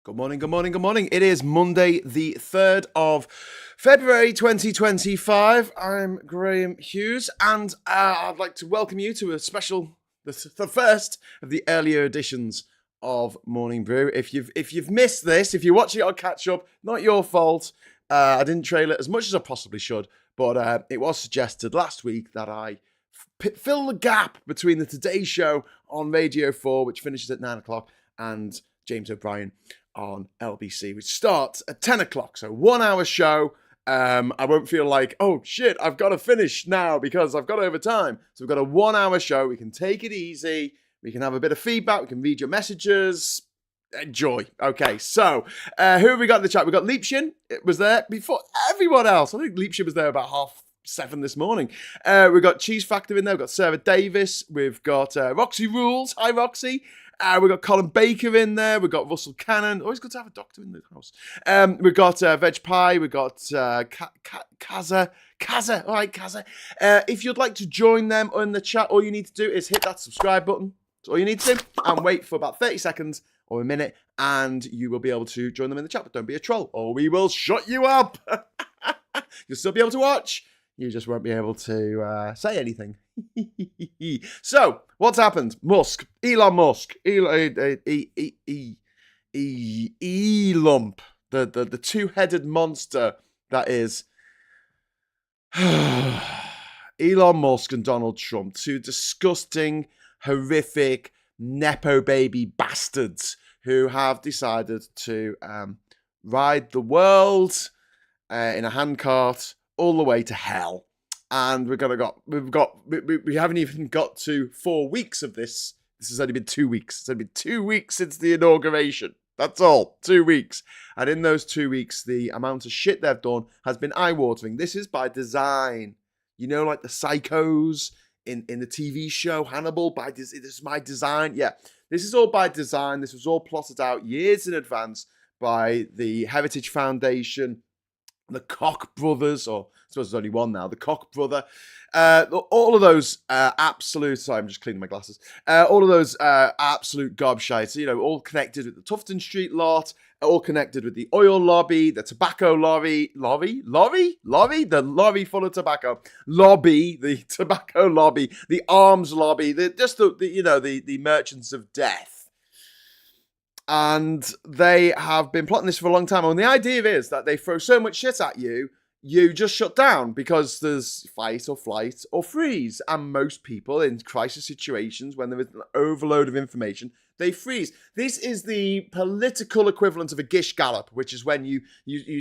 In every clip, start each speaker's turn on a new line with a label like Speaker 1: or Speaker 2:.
Speaker 1: Good morning, good morning, good morning. It is Monday, the 3rd of February 2025. I'm Graham Hughes, and I'd like to welcome you to a special, the first of the earlier editions of Morning Brew. If you've missed this, if you're watching it on catch up, not your fault. I didn't trail it as much as I possibly should, but it was suggested last week that I fill the gap between the Today Show on Radio 4, which finishes at 9 o'clock, and James O'Brien on LBC, which starts at 10 o'clock. So 1 hour show. I won't feel like, oh shit, I've got to finish now because I've got overtime. So we've got a 1 hour show. We can take it easy. We can have a bit of feedback. We can read your messages. Enjoy. Okay, so who have we got in the chat? We've got Leapshin. It was there before everyone else. I think Leapshin was there about 7:30 this morning. We've got Cheese Factor in there. We've got Sarah Davis. We've got Roxy Rules. Hi, Roxy. We've got Colin Baker in there. We've got Russell Cannon. Always good to have a doctor in the house. We've got Veg Pie. We've got Kaza. All right, Kaza. If you'd like to join them in the chat, all you need to do is hit that subscribe button. That's all you need to do. And wait for about 30 seconds or a minute, and you will be able to join them in the chat. But don't be a troll, or we will shut you up. You'll still be able to watch. You just won't be able to say anything. So, what's happened? Elon Musk, E-lump, the two-headed monster that is Elon Musk and Donald Trump, two disgusting, horrific, nepo baby bastards who have decided to ride the world in a handcart all the way to hell. And we haven't even got to 4 weeks of this. This has only been 2 weeks. It's only been 2 weeks since the inauguration. That's all. 2 weeks. And in those 2 weeks, the amount of shit they've done has been eye-watering. This is by design. You know, like the psychos in the TV show Hannibal. This is my design. Yeah, this is all by design. This was all plotted out years in advance by the Heritage Foundation, the Koch brothers, or I suppose there's only one now, the Koch brother. All of those absolute, sorry, I'm just cleaning my glasses. All of those absolute gobshites, you know, all connected with the Tufton Street lot, all connected with the oil lobby, the tobacco lobby, the lorry full of tobacco, the tobacco lobby, the arms lobby, the merchants of death. And they have been plotting this for a long time. And the idea is that they throw so much shit at you, you just shut down because there's fight or flight or freeze. And most people in crisis situations, when there is an overload of information, they freeze. This is the political equivalent of a gish gallop, which is when you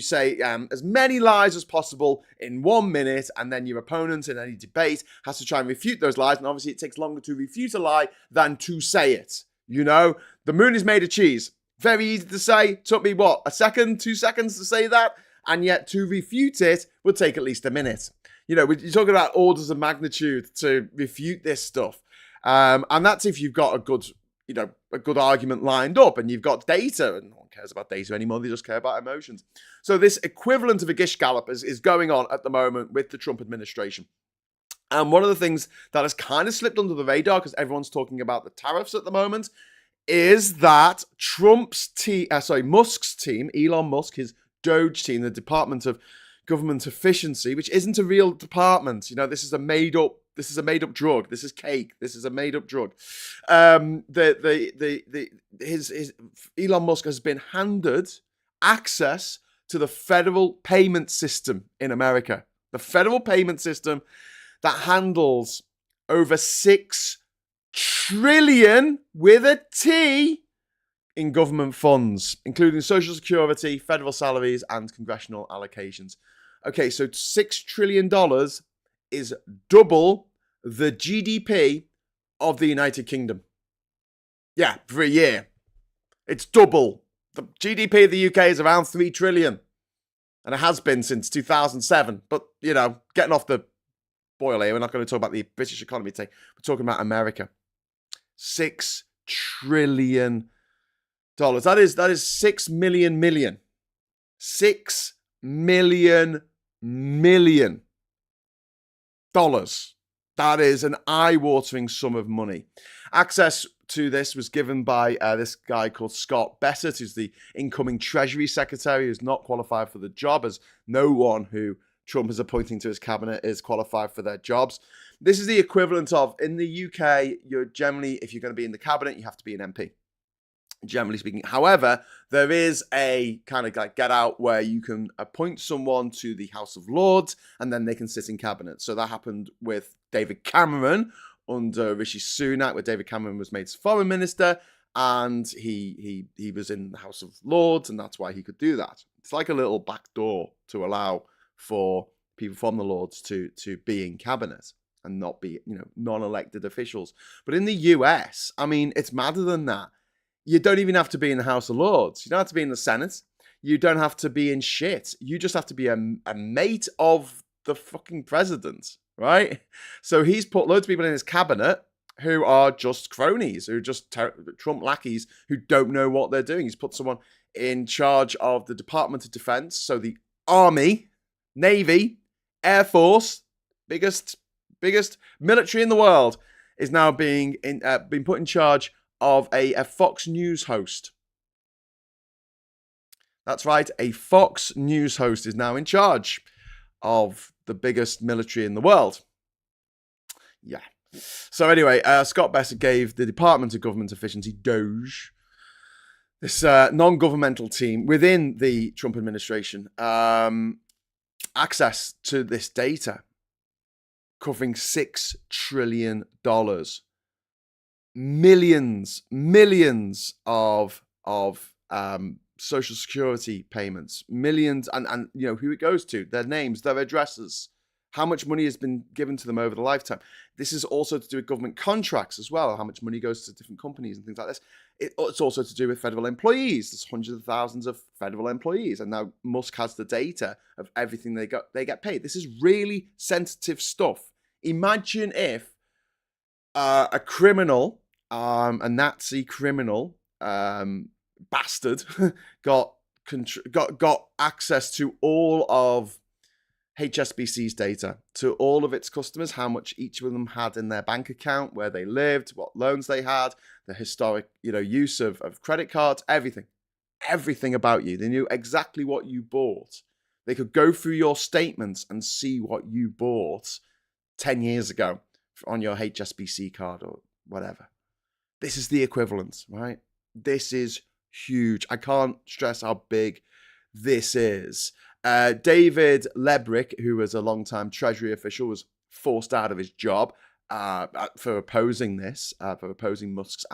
Speaker 1: say as many lies as possible in 1 minute, and then your opponent in any debate has to try and refute those lies. And obviously it takes longer to refute a lie than to say it. You know, the moon is made of cheese. Very easy to say. Took me, 1 second, 2 seconds to say that? And yet to refute it would take at least a minute. You know, you're talking about orders of magnitude to refute this stuff. And that's if you've got a good argument lined up and you've got data, and no one cares about data anymore. They just care about emotions. So this equivalent of a gish gallop is going on at the moment with the Trump administration. And one of the things that has kind of slipped under the radar, because everyone's talking about the tariffs at the moment, is that Musk's team, Elon Musk, his Doge team, the Department of Government Efficiency, which isn't a real department. You know, this is a made up drug. This is cake. This is a made up drug. Elon Musk has been handed access to the federal payment system in America. The federal payment system that handles over 6 trillion with a T in government funds, including Social Security, federal salaries, and congressional allocations. Okay, so $6 trillion is double the GDP of the United Kingdom. Yeah, for a year. It's double. The GDP of the UK is around 3 trillion. And it has been since 2007. But, you know, getting off the boil here, we're not going to talk about the British economy today. We're talking about America. $6 trillion. That is 6 million million. 6 million million dollars. That is an eye-watering sum of money. Access to this was given by this guy called Scott Bessent, who's the incoming Treasury Secretary, who's not qualified for the job, as no one who Trump is appointing to his cabinet is qualified for their jobs. This is the equivalent of, in the UK, you're generally, if you're going to be in the cabinet, you have to be an MP, generally speaking. However, there is a kind of like get out where you can appoint someone to the House of Lords and then they can sit in cabinet. So that happened with David Cameron under Rishi Sunak, where David Cameron was made foreign minister, and he was in the House of Lords, and that's why he could do that. It's like a little back door to allow for people from the Lords to be in cabinet and not be, non-elected officials. But in the US, I mean, it's madder than that. You don't even have to be in the House of Lords. You don't have to be in the Senate. You don't have to be in shit. You just have to be a mate of the fucking president, right? So he's put loads of people in his cabinet who are just cronies, who are just Trump lackeys who don't know what they're doing. He's put someone in charge of the Department of Defense, so the Army, Navy, Air Force, biggest military in the world, is now being put in charge of a Fox News host. That's right, a Fox News host is now in charge of the biggest military in the world. Yeah. So anyway, Scott Bessent gave the Department of Government Efficiency, DOGE, this non-governmental team within the Trump administration, access to this data covering $6 trillion. Millions of social security payments, millions, and who it goes to, their names, their addresses, how much money has been given to them over the lifetime. This is also to do with government contracts as well, how much money goes to different companies and things like this. It's also to do with federal employees. There's hundreds of thousands of federal employees, and now Musk has the data of everything they get paid. This is really sensitive stuff. Imagine if a criminal, a Nazi criminal, bastard, got access to all of HSBC's data, to all of its customers, how much each of them had in their bank account, where they lived, what loans they had, the historic, use of credit cards, everything about you. They knew exactly what you bought. They could go through your statements and see what you bought 10 years ago on your HSBC card or whatever. This is the equivalent, right? This is huge. I can't stress how big this is. David Lebrick, who was a long-time Treasury official, was forced out of his job for opposing this, for opposing Musk's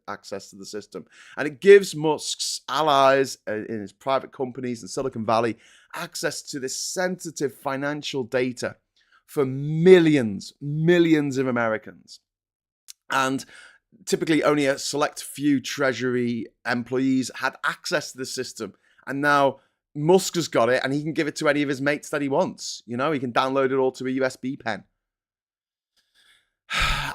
Speaker 1: access to the system. And it gives Musk's allies in his private companies in Silicon Valley access to this sensitive financial data for millions of Americans. And typically only a select few Treasury employees had access to the system. And now Musk has got it, and he can give it to any of his mates that he wants. He can download it all to a USB pen.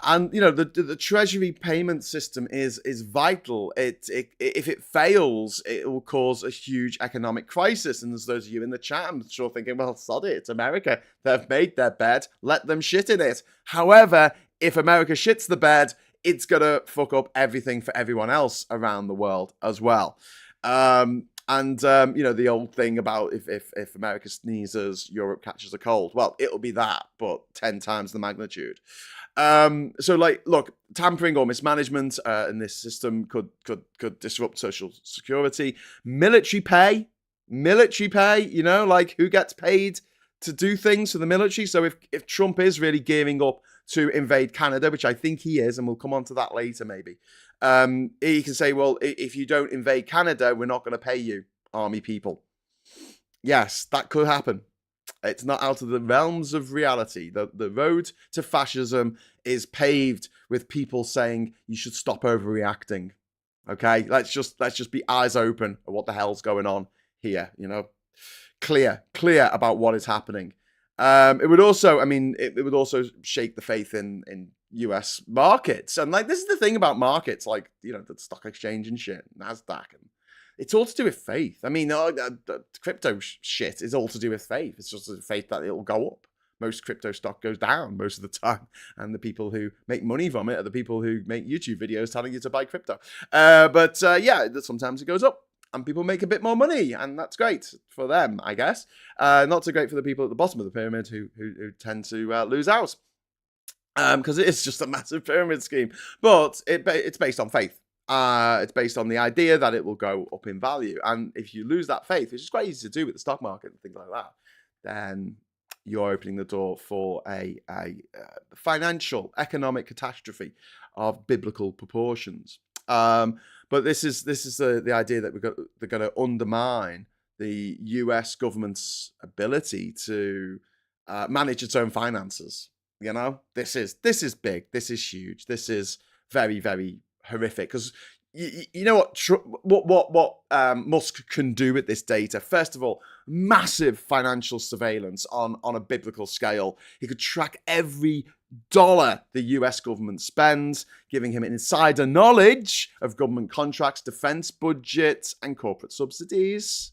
Speaker 1: And the Treasury payment system is vital. If it fails, it will cause a huge economic crisis. And there's those of you in the chat, I'm sure, thinking, well, sod it, it's America. They've made their bed. Let them shit in it. However, if America shits the bed, it's gonna fuck up everything for everyone else around the world as well. The old thing about if America sneezes, Europe catches a cold. Well, it'll be that, but 10 times the magnitude. Look, tampering or mismanagement in this system could disrupt social security. Military pay, who gets paid to do things for the military. So if Trump is really gearing up to invade Canada, which I think he is, and we'll come on to that later maybe, he can say, well, if you don't invade Canada, we're not going to pay you, army people. Yes, that could happen. It's not out of the realms of reality. The road to fascism is paved with people saying you should stop overreacting. Okay, let's just be eyes open at what the hell's going on here. Clear about what is happening. It would also, it would also shake the faith in US markets. And this is the thing about markets, the stock exchange and shit, NASDAQ, and it's all to do with faith. The crypto shit is all to do with faith. It's just a faith that it'll go up. most crypto stock goes down most of the time. And the people who make money from it are the people who make YouTube videos telling you to buy crypto. But sometimes it goes up and people make a bit more money. And that's great for them, I guess. Not so great for the people at the bottom of the pyramid who tend to lose out. Because it is just a massive pyramid scheme. But it's based on faith. It's based on the idea that it will go up in value. And if you lose that faith, which is quite easy to do with the stock market and things like that, then you're opening the door for a financial, economic catastrophe of biblical proportions. But this is the idea that they're going to undermine the US government's ability to manage its own finances. You know, this is big. This is huge. This is very, very horrific. Because you know what Musk can do with this data. First of all, massive financial surveillance on a biblical scale. He could track every dollar the US government spends, giving him insider knowledge of government contracts, defense budgets, and corporate subsidies.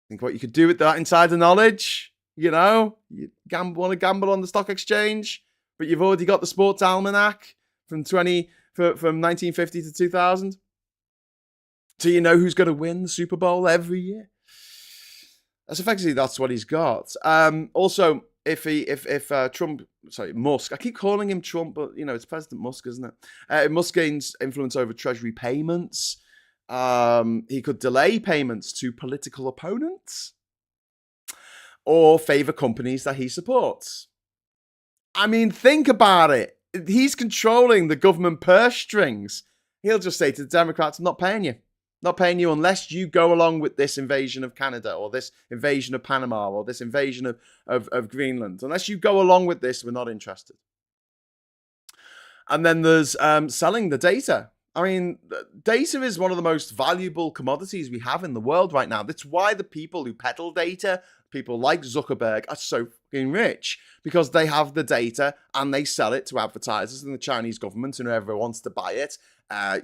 Speaker 1: Think what you could do with that insider knowledge. You know, you want to gamble on the stock exchange, but you've already got the sports almanac from 1950 to 2000. So you know who's going to win the Super Bowl every year. That's what he's got. Also, if Musk, I keep calling him Trump, but you know it's President Musk, isn't it? If Musk gains influence over Treasury payments, he could delay payments to political opponents or favor companies that he supports. I mean, think about it. He's controlling the government purse strings. He'll just say to the Democrats, I'm not paying you. Not paying you unless you go along with this invasion of Canada or this invasion of Panama or this invasion of Greenland. Unless you go along with this, we're not interested. And then there's selling the data. I mean, data is one of the most valuable commodities we have in the world right now. That's why the people who peddle data, people like Zuckerberg, are so fucking rich, because they have the data and they sell it to advertisers and the Chinese government and whoever wants to buy it.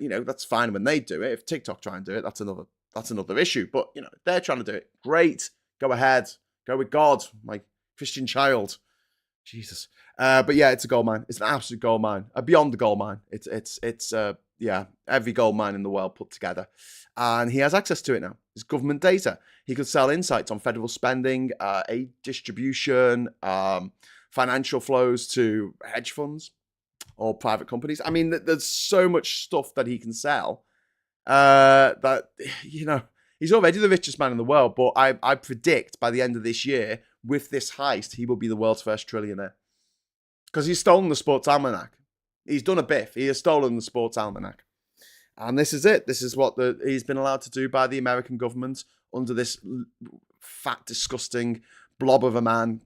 Speaker 1: You know, that's fine when they do it. If TikTok try and do it, that's another issue. But, you know, they're trying to do it. Great. Go ahead. Go with God, my Christian child. Jesus. But yeah, it's a gold mine. It's an absolute gold mine. Beyond the gold mine. It's every gold mine in the world put together. And he has access to it now. It's government data. He could sell insights on federal spending, aid distribution, financial flows to hedge funds or private companies. I mean, there's so much stuff that he can sell that, you know, he's already the richest man in the world. But I predict by the end of this year, with this heist, he will be the world's first trillionaire. Because he's stolen the sports almanac. He's done a biff. He has stolen the sports almanac. And this is it. This is what he's been allowed to do by the American government under this fat, disgusting blob of a man,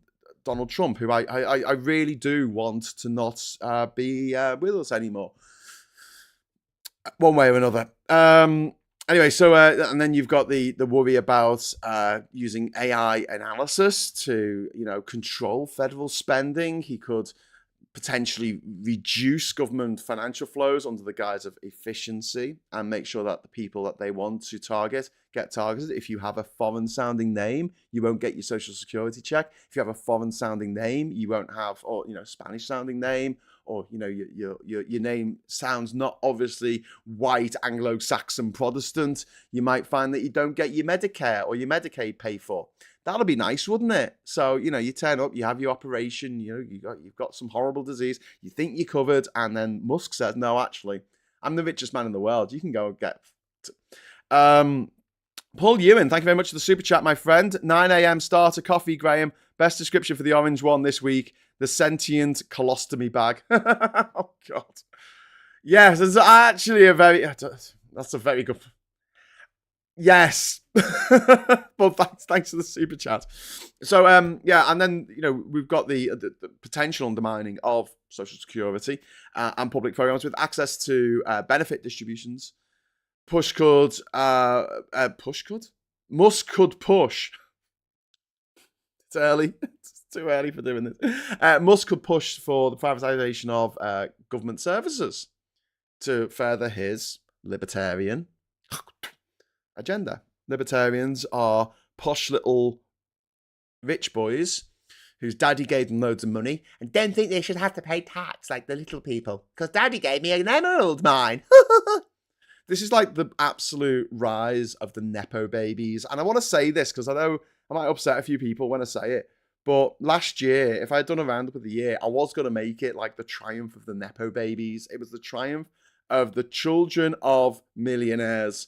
Speaker 1: Donald Trump, who I really do want to not be with us anymore, one way or another. Anyway, so and then you've got the worry about using AI analysis to, you know, control federal spending. He could potentially reduce government financial flows under the guise of efficiency and make sure that the people that they want to target get targeted. If you have a foreign sounding name, you won't get your social security check. If you have a foreign sounding name, you won't have, or, you know, Spanish sounding name, or, you know, your name sounds not obviously white Anglo-Saxon Protestant, you might find that you don't get your Medicare or your Medicaid paid for. That'll be nice, wouldn't it? So, you know, you turn up, you have your operation, you know, you've got some horrible disease, you think you're covered, and then Musk says, no, actually, I'm the richest man in the world. You can go and get... Paul Ewan, thank you very much for the super chat, my friend. 9 a.m. starter coffee, Graham. Best description for the orange one this week. The sentient colostomy bag. Oh, God. Yes, it's actually that's a very good... Yes. But thanks for the super chat. So, yeah, and then, you know, we've got the potential undermining of Social Security and public programs with access to benefit distributions. Musk could push. It's early. It's too early for doing this. Musk could push for the privatization of government services to further his libertarian agenda. Libertarians are posh little rich boys whose daddy gave them loads of money and don't think they should have to pay tax like the little people because daddy gave me an emerald mine. This is like the absolute rise of the nepo babies. And I want to say this because I know I might upset a few people when I say it. But last year, if I had done a roundup of the year, I was going to make it like the triumph of the nepo babies. It was the triumph of the children of millionaires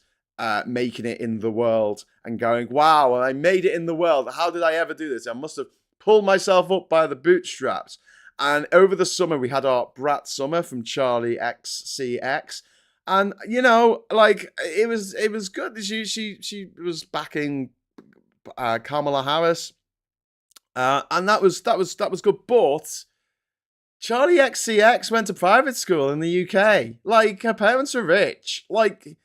Speaker 1: making it in the world and going, wow, I made it in the world. How did I ever do this? I must have pulled myself up by the bootstraps. And over the summer, we had our Brat Summer from Charlie XCX. And, you know, like, it was good. She was backing Kamala Harris. And that was good. But Charlie XCX went to private school in the UK. Like, her parents were rich. Like,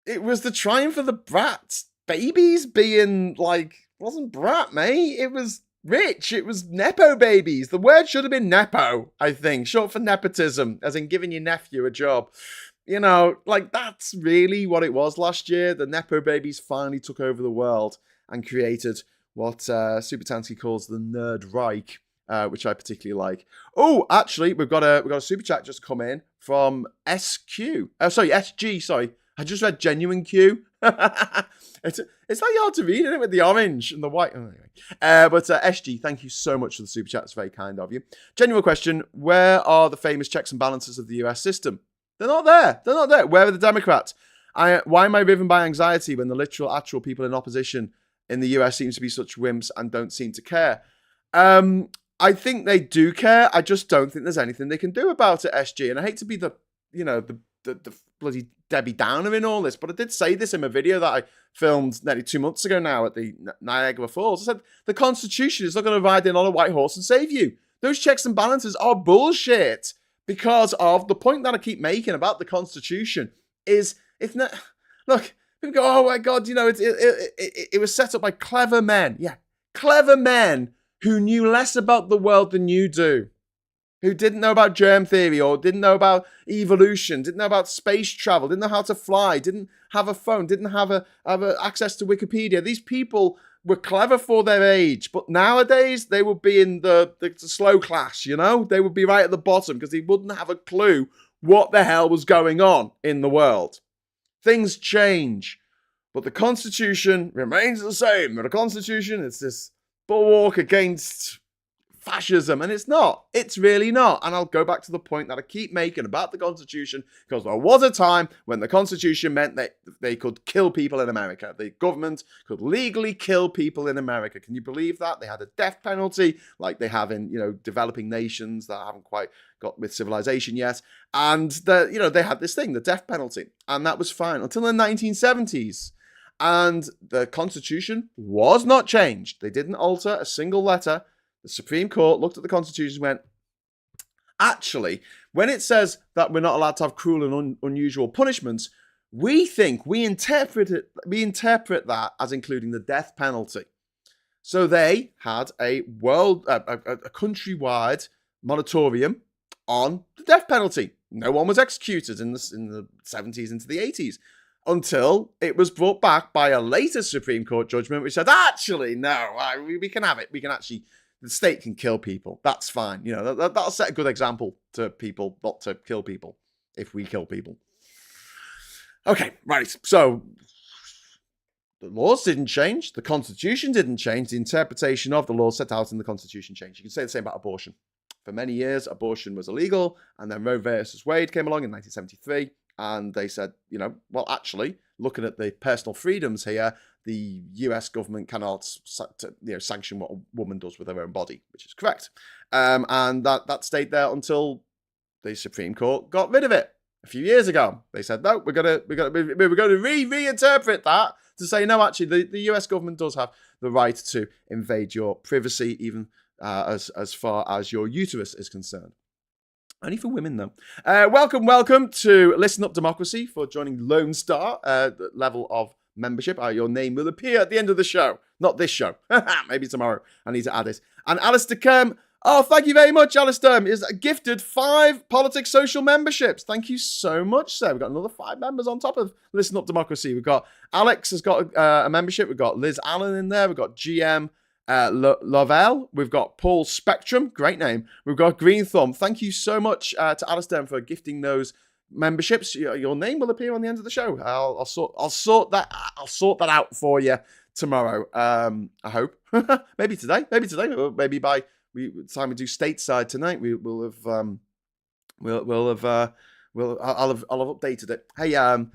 Speaker 1: it was the triumph of the brat babies being like, wasn't brat, mate. It was rich. It was nepo babies. The word should have been nepo, I think. Short for nepotism, as in giving your nephew a job. You know, like, that's really what it was last year. The nepo babies finally took over the world and created what Supertansky calls the Nerd Reich, which I particularly like. Oh, actually, we've got a super chat just come in from SG. Sorry, I just read Genuine Q. It's like hard to read, isn't it, with the orange and the white. Oh, anyway. But SG, thank you so much for the super chat. It's very kind of you. Genuine question: where are the famous checks and balances of the US system? They're not there. They're not there. Where are the Democrats? Why am I driven by anxiety when the actual people in opposition in the US seems to be such wimps and don't seem to care? I think they do care. I just don't think there's anything they can do about it, SG. And I hate to be the bloody Debbie Downer in all this, but I did say this in a video that I filmed nearly 2 months ago now at the Niagara Falls. I said, the Constitution is not going to ride in on a white horse and save you. Those checks and balances are bullshit because of the point that I keep making about the Constitution is, if not, look, people go, oh my God, you know, it was set up by clever men. Yeah, clever men who knew less about the world than you do, who didn't know about germ theory or didn't know about evolution, didn't know about space travel, didn't know how to fly, didn't have a phone, didn't have access to Wikipedia. These people were clever for their age, but nowadays they would be in the slow class, you know? They would be right at the bottom because they wouldn't have a clue what the hell was going on in the world. Things change, but the Constitution remains the same. The Constitution is this bulwark against fascism, and it's not. It's really not. And I'll go back to the point that I keep making about the Constitution, because there was a time when the Constitution meant that they could kill people in America. The government could legally kill people in America. Can you believe that? They had a death penalty like they have in, developing nations that haven't quite got with civilization yet. And they had this thing, the death penalty, and that was fine until the 1970s. And the Constitution was not changed. They didn't alter a single letter. The Supreme Court looked at the Constitution and went, actually, when it says that we're not allowed to have cruel and unusual punishments, we interpret that as including the death penalty. So they had a countrywide moratorium on the death penalty. No one was executed in the 70s into the 80s. Until it was brought back by a later Supreme Court judgment, which said, actually, no, we can have it. We can actually, the state can kill people. That's fine. That'll set a good example to people not to kill people if we kill people. Okay, right. So the laws didn't change. The Constitution didn't change. The interpretation of the laws set out in the Constitution changed. You can say the same about abortion. For many years, abortion was illegal. And then Roe versus Wade came along in 1973. And they said, well, actually, looking at the personal freedoms here, the US government cannot sanction what a woman does with her own body, which is correct. And that stayed there until the Supreme Court got rid of it a few years ago. They said, no, we're going to reinterpret that to say, no, actually, the US government does have the right to invade your privacy, even as far as your uterus is concerned. Only for women, though. Welcome to Listen Up Democracy for joining Lone Star level of membership. Your name will appear at the end of the show. Not this show. Maybe tomorrow. I need to add it. And Alistair Kerm. Oh, thank you very much, Alistair. Is gifted 5 Politics Social memberships. Thank you so much, sir. We've got another 5 members on top of Listen Up Democracy. We've got Alex has got a membership. We've got Liz Allen in there. We've got GM. Lovell. We've got Paul Spectrum. Great name. We've got Green Thumb. Thank you so much to Alistair for gifting those memberships. Your name will appear on the end of the show. I'll sort that out for you tomorrow. I hope. maybe today. Or maybe by the time we do stateside tonight, I'll have updated it. Hey, God,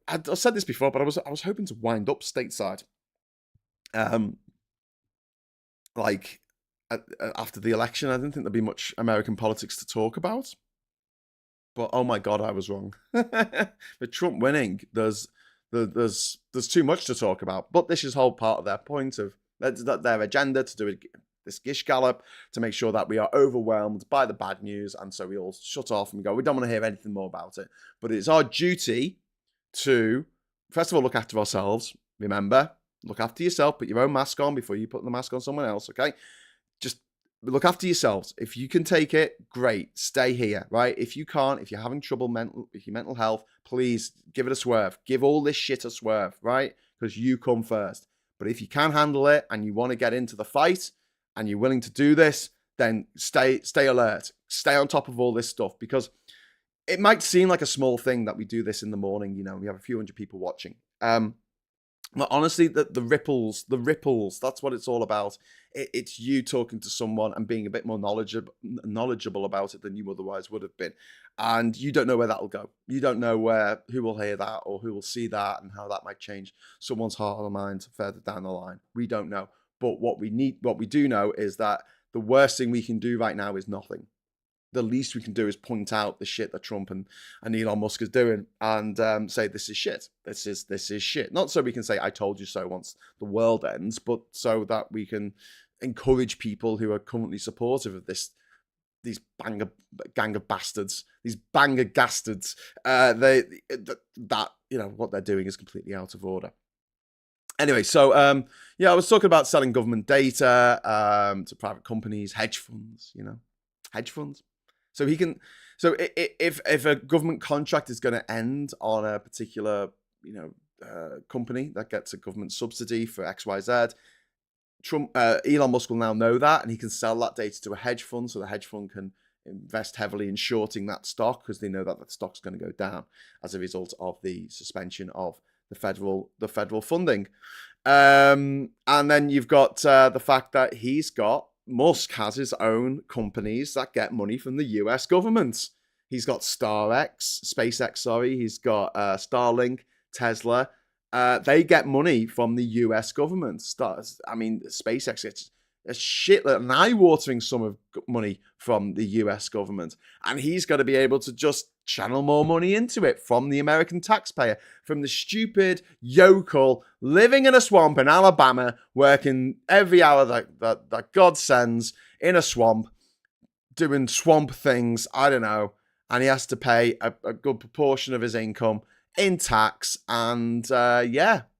Speaker 1: I said this before, but I was hoping to wind up stateside. Like after the election, I didn't think there'd be much American politics to talk about. But oh my God, I was wrong. With Trump winning, there's too much to talk about. But this is whole part of their point of their agenda to do this gish gallop to make sure that we are overwhelmed by the bad news, and so we all shut off and go, we don't want to hear anything more about it. But it's our duty to, first of all, look after ourselves. Remember, look after yourself. Put your own mask on before you put the mask on someone else, okay? Just look after yourselves. If you can take it, great. Stay here, right? If you can't, if you're having trouble with your mental health, please give it a swerve. Give all this shit a swerve, right? Because you come first. But if you can handle it and you want to get into the fight and you're willing to do this, then stay alert. Stay on top of all this stuff, because it might seem like a small thing that we do this in the morning. You know, we have a few hundred people watching. But honestly, the ripples, that's what it's all about. It's you talking to someone and being a bit more knowledgeable about it than you otherwise would have been. And you don't know where that'll go. You don't know who will hear that or who will see that and how that might change someone's heart or mind further down the line. We don't know. But what we do know is that the worst thing we can do right now is nothing. The least we can do is point out the shit that Trump and Elon Musk is doing and say this is shit. This is shit. Not so we can say I told you so once the world ends, but so that we can encourage people who are currently supportive of these gang of bastards, these banger gastards. That you know what they're doing is completely out of order. Anyway, so I was talking about selling government data to private companies, hedge funds. Hedge funds. So if a government contract is going to end on a particular company that gets a government subsidy for XYZ, Elon Musk will now know that, and he can sell that data to a hedge fund, so the hedge fund can invest heavily in shorting that stock because they know that stock's going to go down as a result of the suspension of the federal funding. And then you've got the fact that Musk has his own companies that get money from the US government. He's got SpaceX, he's got Starlink, Tesla. They get money from the US government. SpaceX gets an eye-watering sum of money from the US government. And he's got to be able to just channel more money into it from the American taxpayer, from the stupid yokel living in a swamp in Alabama, working every hour that God sends in a swamp, doing swamp things, I don't know, and he has to pay a good proportion of his income in tax, and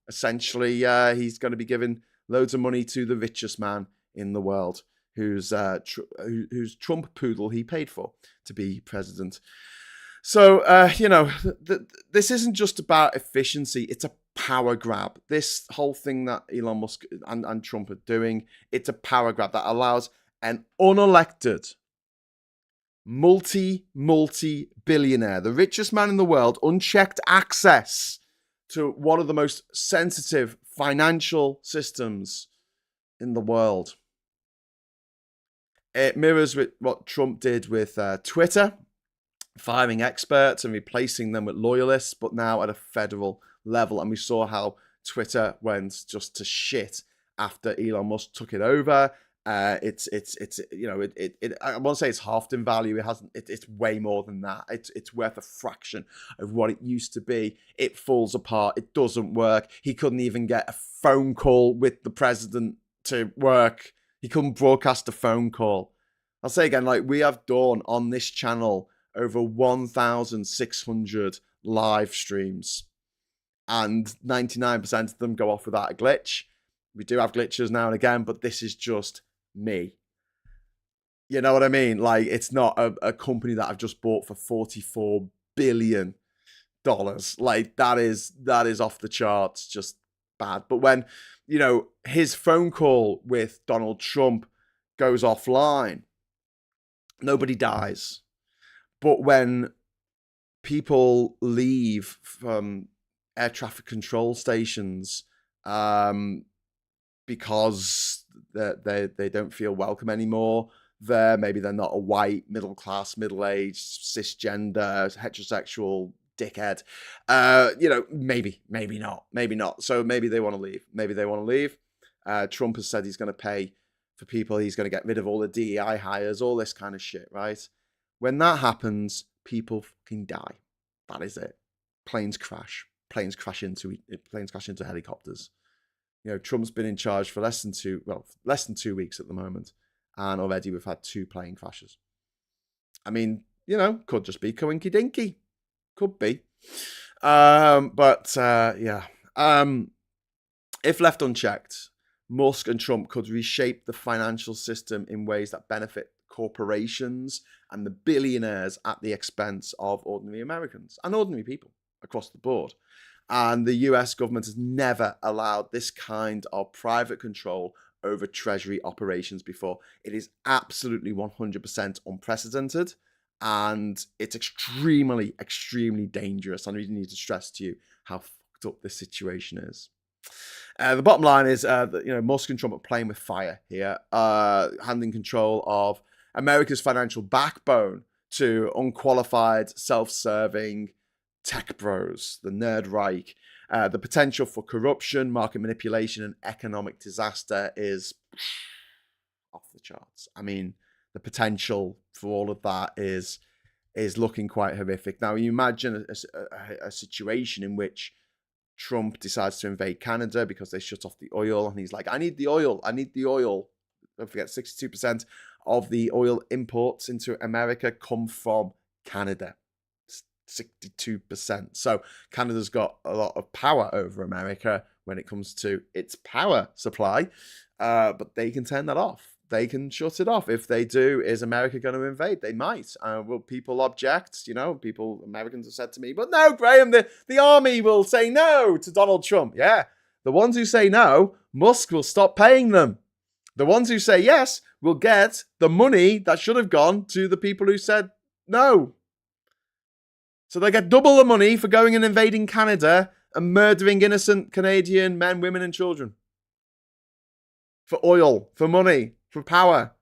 Speaker 1: essentially he's going to be giving loads of money to the richest man in the world, whose Trump poodle he paid for to be president. So, this isn't just about efficiency. It's a power grab. This whole thing that Elon Musk and Trump are doing, it's a power grab that allows an unelected multi-billionaire, the richest man in the world, unchecked access to one of the most sensitive financial systems in the world. It mirrors with what Trump did with Twitter, firing experts and replacing them with loyalists, but now at a federal level. And we saw how Twitter went just to shit after Elon Musk took it over. I want to say it's halved in value. It hasn't. It's way more than that. It's worth a fraction of what it used to be. It falls apart. It doesn't work. He couldn't even get a phone call with the president to work. He couldn't broadcast a phone call. I'll say again, we have done on this channel over 1,600 live streams, and 99% of them go off without a glitch. We do have glitches now and again, but this is just me. You know what I mean? It's not a company that I've just bought for $44 billion. That is off the charts, just bad. But when, his phone call with Donald Trump goes offline, nobody dies. But when people leave from air traffic control stations because they don't feel welcome anymore, maybe they're not a white, middle-class, middle-aged, cisgender, heterosexual dickhead. Maybe not. So maybe they want to leave. Trump has said he's going to pay for people. He's going to get rid of all the DEI hires, all this kind of shit, right? When that happens, people fucking die. That is it. Planes crash. Planes crash into helicopters. Trump's been in charge for less than 2 weeks at the moment, and already we've had 2 plane crashes. I mean, could just be coinky dinky. Could be. If left unchecked, Musk and Trump could reshape the financial system in ways that benefit corporations and the billionaires at the expense of ordinary Americans and ordinary people across the board. And the US government has never allowed this kind of private control over Treasury operations before. It is absolutely 100% unprecedented, and it's extremely, extremely dangerous. I really need to stress to you how fucked up this situation is. The bottom line is that Musk and Trump are playing with fire here, handing control of America's financial backbone to unqualified, self-serving tech bros, the Nerd Reich. The potential for corruption, market manipulation, and economic disaster is off the charts. I mean, the potential for all of that is looking quite horrific. Now, you imagine a situation in which Trump decides to invade Canada because they shut off the oil, and he's like, I need the oil. Don't forget, 62% of the oil imports into America come from Canada. 62%. So Canada's got a lot of power over America when it comes to its power supply, but they can turn that off. They can shut it off. If they do, is America going to invade? They might. Will people object? Americans have said to me, but no, Graham, the army will say no to Donald Trump. Yeah, the ones who say no, Musk will stop paying them. The ones who say yes will get the money that should have gone to the people who said no. So they get double the money for going and invading Canada and murdering innocent Canadian men, women, and children. For oil, for money, for power.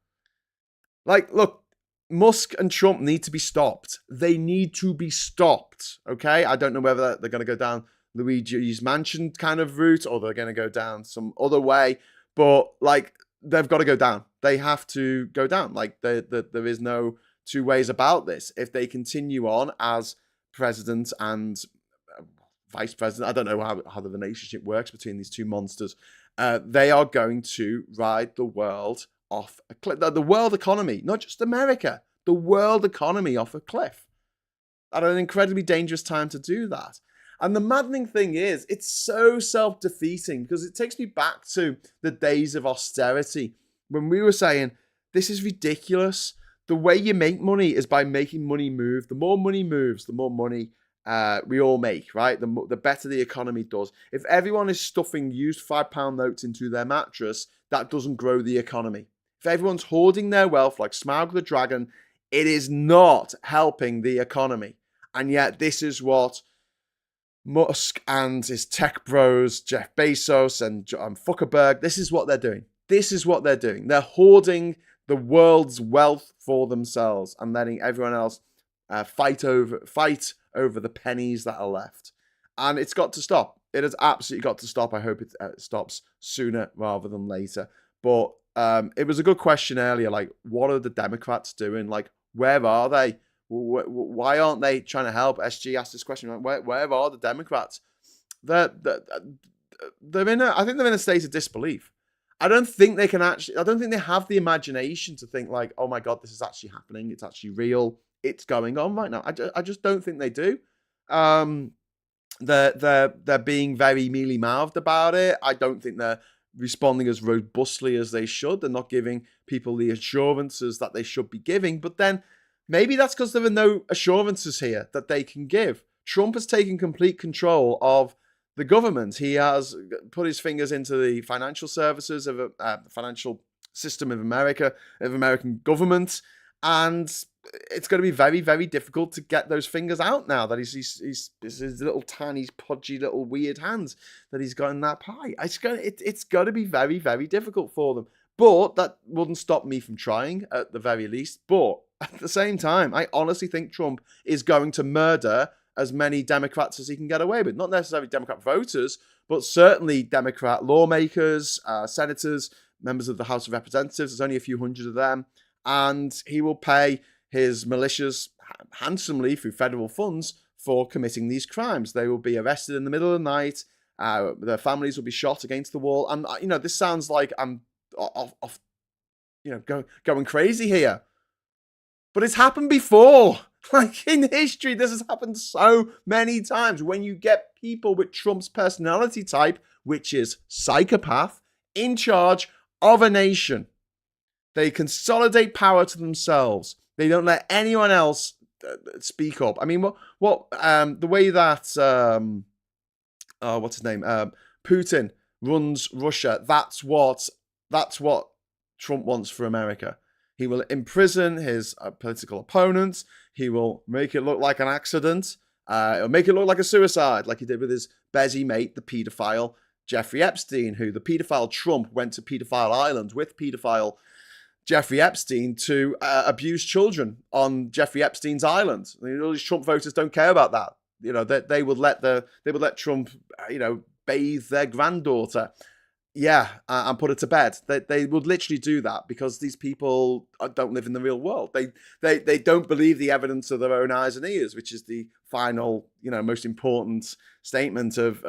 Speaker 1: Look, Musk and Trump need to be stopped. They need to be stopped, okay? I don't know whether they're going to go down Luigi's Mansion kind of route or they're going to go down some other way, but, they've got to go down. They have to go down. There is no two ways about this. If they continue on as president and vice president, I don't know how the relationship works between these two monsters, they are going to ride the world off a cliff. The world economy, not just America, the world economy off a cliff. At an incredibly dangerous time to do that. And the maddening thing is, it's so self-defeating because it takes me back to the days of austerity when we were saying, this is ridiculous. The way you make money is by making money move. The more money moves, the more money we all make, right? The better the economy does. If everyone is stuffing used £5 notes into their mattress, that doesn't grow the economy. If everyone's hoarding their wealth like Smaug the Dragon, it is not helping the economy. And yet this is what Musk and his tech bros, Jeff Bezos and Zuckerberg, this is what they're doing. They're hoarding the world's wealth for themselves and letting everyone else fight over the pennies that are left. And it's got to stop. It has absolutely got to stop. I hope it stops sooner rather than later. But it was a good question earlier. What are the Democrats doing? Where are they? Why aren't they trying to help? SG asked this question. Where are the Democrats? They're in I think they're in a state of disbelief. I don't think they have the imagination to think oh my God, this is actually happening. It's actually real. It's going on right now. I just don't think they do. They're being very mealy-mouthed about it. I don't think they're responding as robustly as they should. They're not giving people the assurances that they should be giving. But then maybe that's because there are no assurances here that they can give. Trump has taken complete control of the government. He has put his fingers into the financial services of the financial system of America, of American government, and it's going to be very, very difficult to get those fingers out now that he's his little tiny, podgy, little weird hands that he's got in that pie. It's going to be very, very difficult for them. But that wouldn't stop me from trying, at the very least. But at the same time, I honestly think Trump is going to murder as many Democrats as he can get away with. Not necessarily Democrat voters, but certainly Democrat lawmakers, senators, members of the House of Representatives. There's only a few hundred of them. And he will pay his militias handsomely through federal funds for committing these crimes. They will be arrested in the middle of the night. Their families will be shot against the wall. And, this sounds like I'm off going crazy here. But it's happened before. Like, in history, this has happened so many times. When you get people with Trump's personality type, which is psychopath, in charge of a nation, they consolidate power to themselves. They don't let anyone else speak up. I mean, the way that what's his name, Putin runs Russia. That's what Trump wants for America. He will imprison his political opponents. He will make it look like an accident. He'll make it look like a suicide, like he did with his Bezzy mate, the paedophile Jeffrey Epstein, who the paedophile Trump went to paedophile Island with paedophile Jeffrey Epstein to abuse children on Jeffrey Epstein's island. I mean, all these Trump voters don't care about that. They would let Trump, bathe their granddaughter. Yeah, and put her to bed. They would literally do that because these people don't live in the real world. They don't believe the evidence of their own eyes and ears, which is the final, most important statement of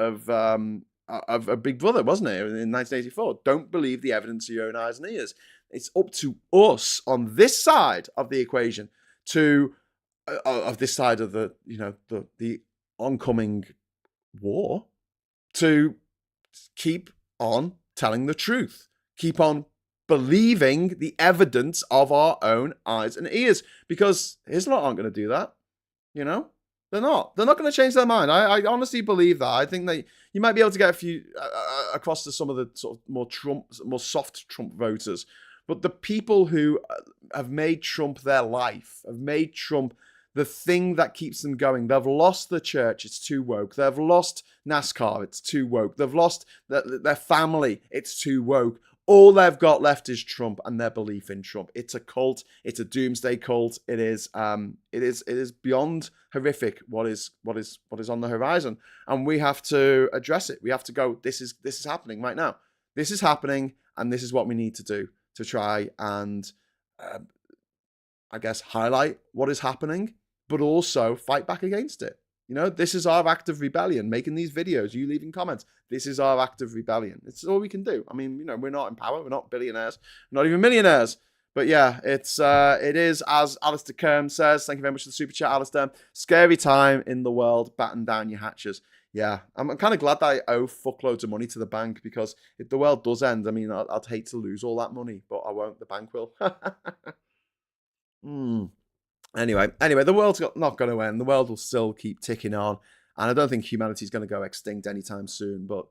Speaker 1: Big Brother, wasn't it, in 1984? Don't believe the evidence of your own eyes and ears. It's up to us on this side of the equation to of this side of the the oncoming war to keep on telling the truth, keep on believing the evidence of our own eyes and ears, because Islam aren't going to do that. They're not going to change their mind. I honestly believe that. I think that you might be able to get a few across to some of the sort of more soft Trump voters, but the people who have made Trump their life, have made Trump the thing that keeps them going. They've lost the church, it's too woke. They've lost NASCAR, it's too woke. They've lost their family, it's too woke. All they've got left is Trump and their belief in Trump. It's a cult. It's a doomsday cult. It is beyond horrific what is on the horizon, and we have to address it. We have to go. This is happening right now. This is happening, and this is what we need to do to try and, I guess, highlight what is happening, but also fight back against it. This is our act of rebellion, making these videos, you leaving comments. This is our act of rebellion. It's all we can do. I mean, we're not in power. We're not billionaires. We're not even millionaires. But yeah, it is, as Alistair Kerm says, thank you very much for the super chat, Alistair. Scary time in the world. Batten down your hatches. Yeah, I'm kind of glad that I owe fuckloads of money to the bank, because if the world does end, I mean, I'd hate to lose all that money, but I won't. The bank will. Anyway, the world's not going to end. The world will still keep ticking on, and I don't think humanity's going to go extinct anytime soon. But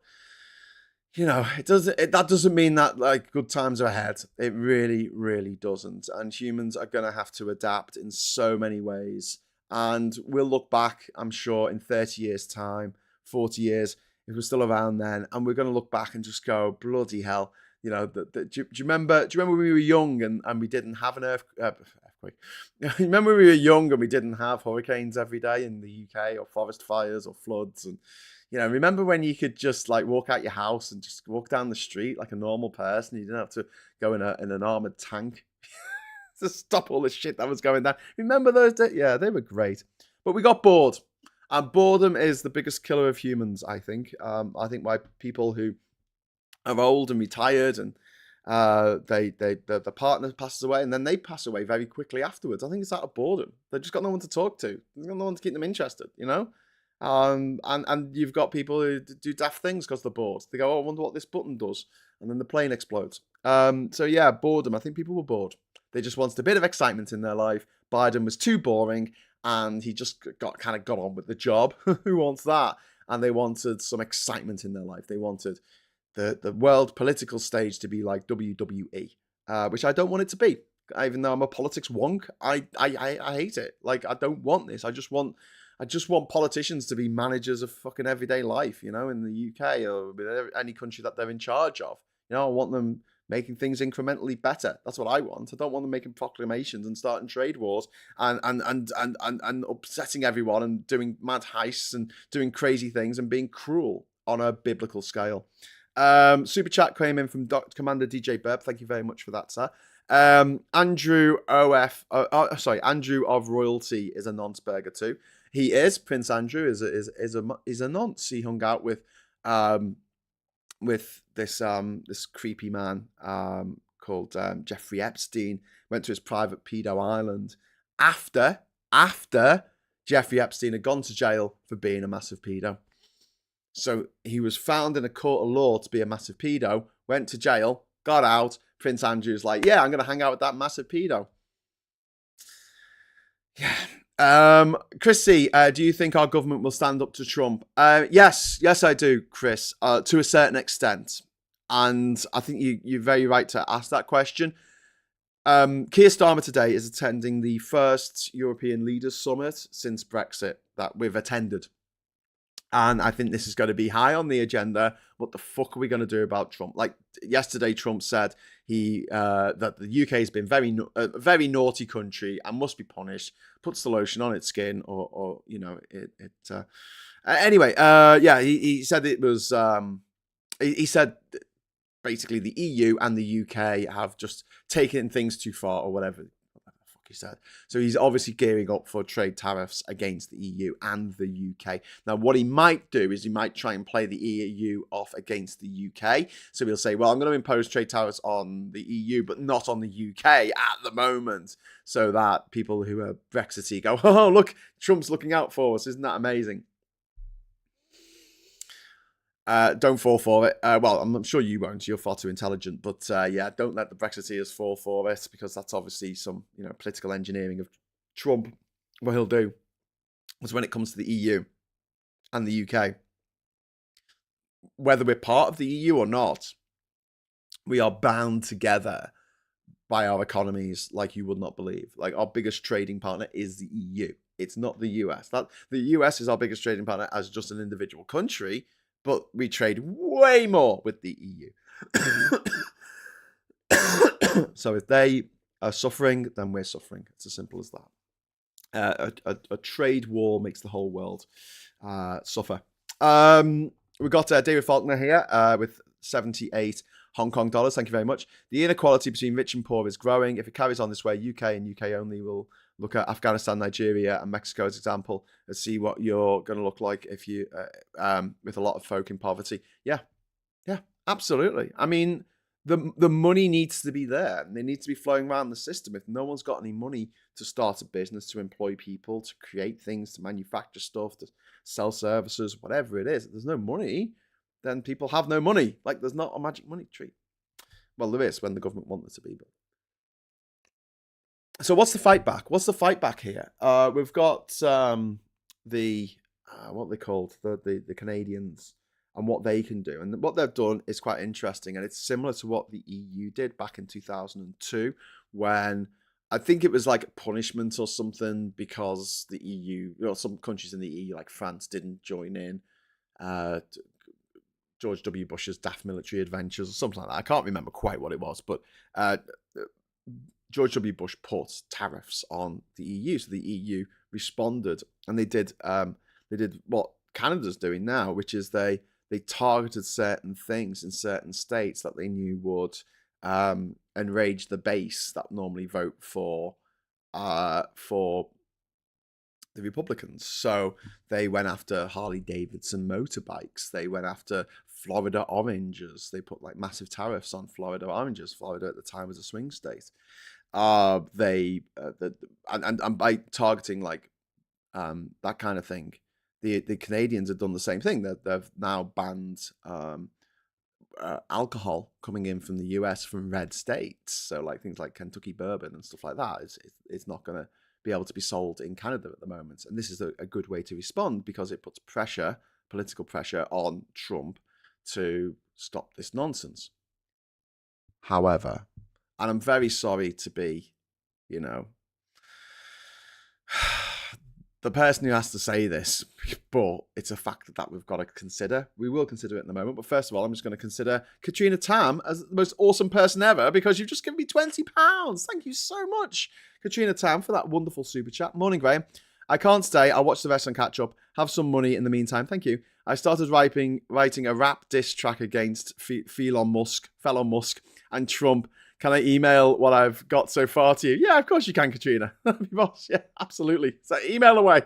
Speaker 1: that doesn't mean that like good times are ahead. It really, really doesn't. And humans are going to have to adapt in so many ways. And we'll look back, I'm sure, in 30 years' time, 40 years, if we're still around then, and we're going to look back and just go, bloody hell. Do you remember when we were young and we didn't have an earthquake? Remember when we were young and we didn't have hurricanes every day in the UK, or forest fires or floods? And remember when you could just like walk out your house and just walk down the street like a normal person? You didn't have to go in an armored tank to stop all the shit that was going down. Remember those days? Yeah, they were great. But we got bored, and boredom is the biggest killer of humans. I think. I think why people who are old and retired and the partner passes away and then they pass away very quickly afterwards. I think it's out of boredom. They've just got no one to talk to. They've got no one to keep them interested, and you've got people who do daft things because they're bored. They go, oh, I wonder what this button does, and then the plane explodes. So yeah, boredom. I think people were bored. They just wanted a bit of excitement in their life. Biden was too boring, and he just got on with the job. Who wants that? and they wanted some excitement in their life. They wanted the world political stage to be like WWE, which I don't want it to be. Even though I'm a politics wonk, I hate it. Like, I don't want this. I just want politicians to be managers of fucking everyday life, in the UK or any country that they're in charge of. I want them making things incrementally better. That's what I want. I don't want them making proclamations and starting trade wars and upsetting everyone and doing mad heists and doing crazy things and being cruel on a biblical scale. Super chat came in from Commander DJ Burp. Thank you very much for that, sir. Andrew Andrew of Royalty is a nonce-burger too. He is Prince Andrew is a nonce. He hung out with this creepy man called Jeffrey Epstein. Went to his private pedo island after Jeffrey Epstein had gone to jail for being a massive pedo. So he was found in a court of law to be a massive pedo, went to jail, got out. Prince Andrew's like, yeah, I'm going to hang out with that massive pedo. Yeah. Chris C, do you think our government will stand up to Trump? Yes, I do, Chris, to a certain extent. And I think you're very right to ask that question. Keir Starmer today is attending the first European Leaders Summit since Brexit that we've attended. And I think this is going to be high on the agenda. What the fuck are we going to do about Trump? Like yesterday, Trump said that the UK has been a very naughty country and must be punished. Puts the lotion on its skin, or anyway. He said it was. He said basically the EU and the UK have just taken things too far, or whatever. He said. So he's obviously gearing up for trade tariffs against the EU and the UK. Now, what he might do is he might try and play the EU off against the UK. So he'll say, well, I'm going to impose trade tariffs on the EU, but not on the UK at the moment. So that people who are Brexity go, oh, look, Trump's looking out for us. Isn't that amazing? Don't fall for it. Well, I'm sure you won't. You're far too intelligent. But don't let the Brexiteers fall for it, because that's obviously some political engineering of Trump. What he'll do is, when it comes to the EU and the UK, whether we're part of the EU or not, we are bound together by our economies like you would not believe. Like, our biggest trading partner is the EU. It's not the US. The US is our biggest trading partner as just an individual country. But we trade way more with the EU. So if they are suffering, then we're suffering. It's as simple as that. A trade war makes the whole world suffer. We've got David Faulkner here with 78 Hong Kong dollars. Thank you very much. The inequality between rich and poor is growing. If it carries on this way, UK and UK only will look at Afghanistan, Nigeria, and Mexico as example, and see what you're going to look like if you, with a lot of folk in poverty. Yeah, absolutely. I mean, the money needs to be there, and they need to be flowing around the system. If no one's got any money to start a business, to employ people, to create things, to manufacture stuff, to sell services, whatever it is, if there's no money, then people have no money. Like, there's not a magic money tree. Well, there is when the government want there to be, but. So what's the fight back? What's the fight back here? We've got the what they called the Canadians and what they can do, and what they've done is quite interesting, and it's similar to what the EU did back in 2002, when I think it was like punishment or something because the EU, some countries in the EU like France didn't join in. George W. Bush's daft military adventures or something like that. I can't remember quite what it was, but George W. Bush put tariffs on the EU, so the EU responded, and they did what Canada's doing now, which is they targeted certain things in certain states that they knew would enrage the base that normally vote for the Republicans. So they went after Harley Davidson motorbikes. They went after Florida oranges. They put like massive tariffs on Florida oranges. Florida at the time was a swing state. And by targeting like that kind of thing, the Canadians have done the same thing. They've now banned alcohol coming in from the US from red states. So like things like Kentucky bourbon and stuff like that. It's not going to be able to be sold in Canada at the moment. And this is a good way to respond, because it puts pressure political pressure on Trump to stop this nonsense. However, and I'm very sorry to be, the person who has to say this, but it's a fact that we've got to consider. We will consider it in a moment. But first of all, I'm just going to consider Katrina Tam as the most awesome person ever because you've just given me £20. Thank you so much, Katrina Tam, for that wonderful super chat. Morning, Graham. I can't stay. I'll watch the rest and catch up. Have some money in the meantime. Thank you. I started writing a rap diss track against Elon Musk, and Trump. Can I email what I've got so far to you? Yeah, of course you can, Katrina. Yeah, absolutely. So email away.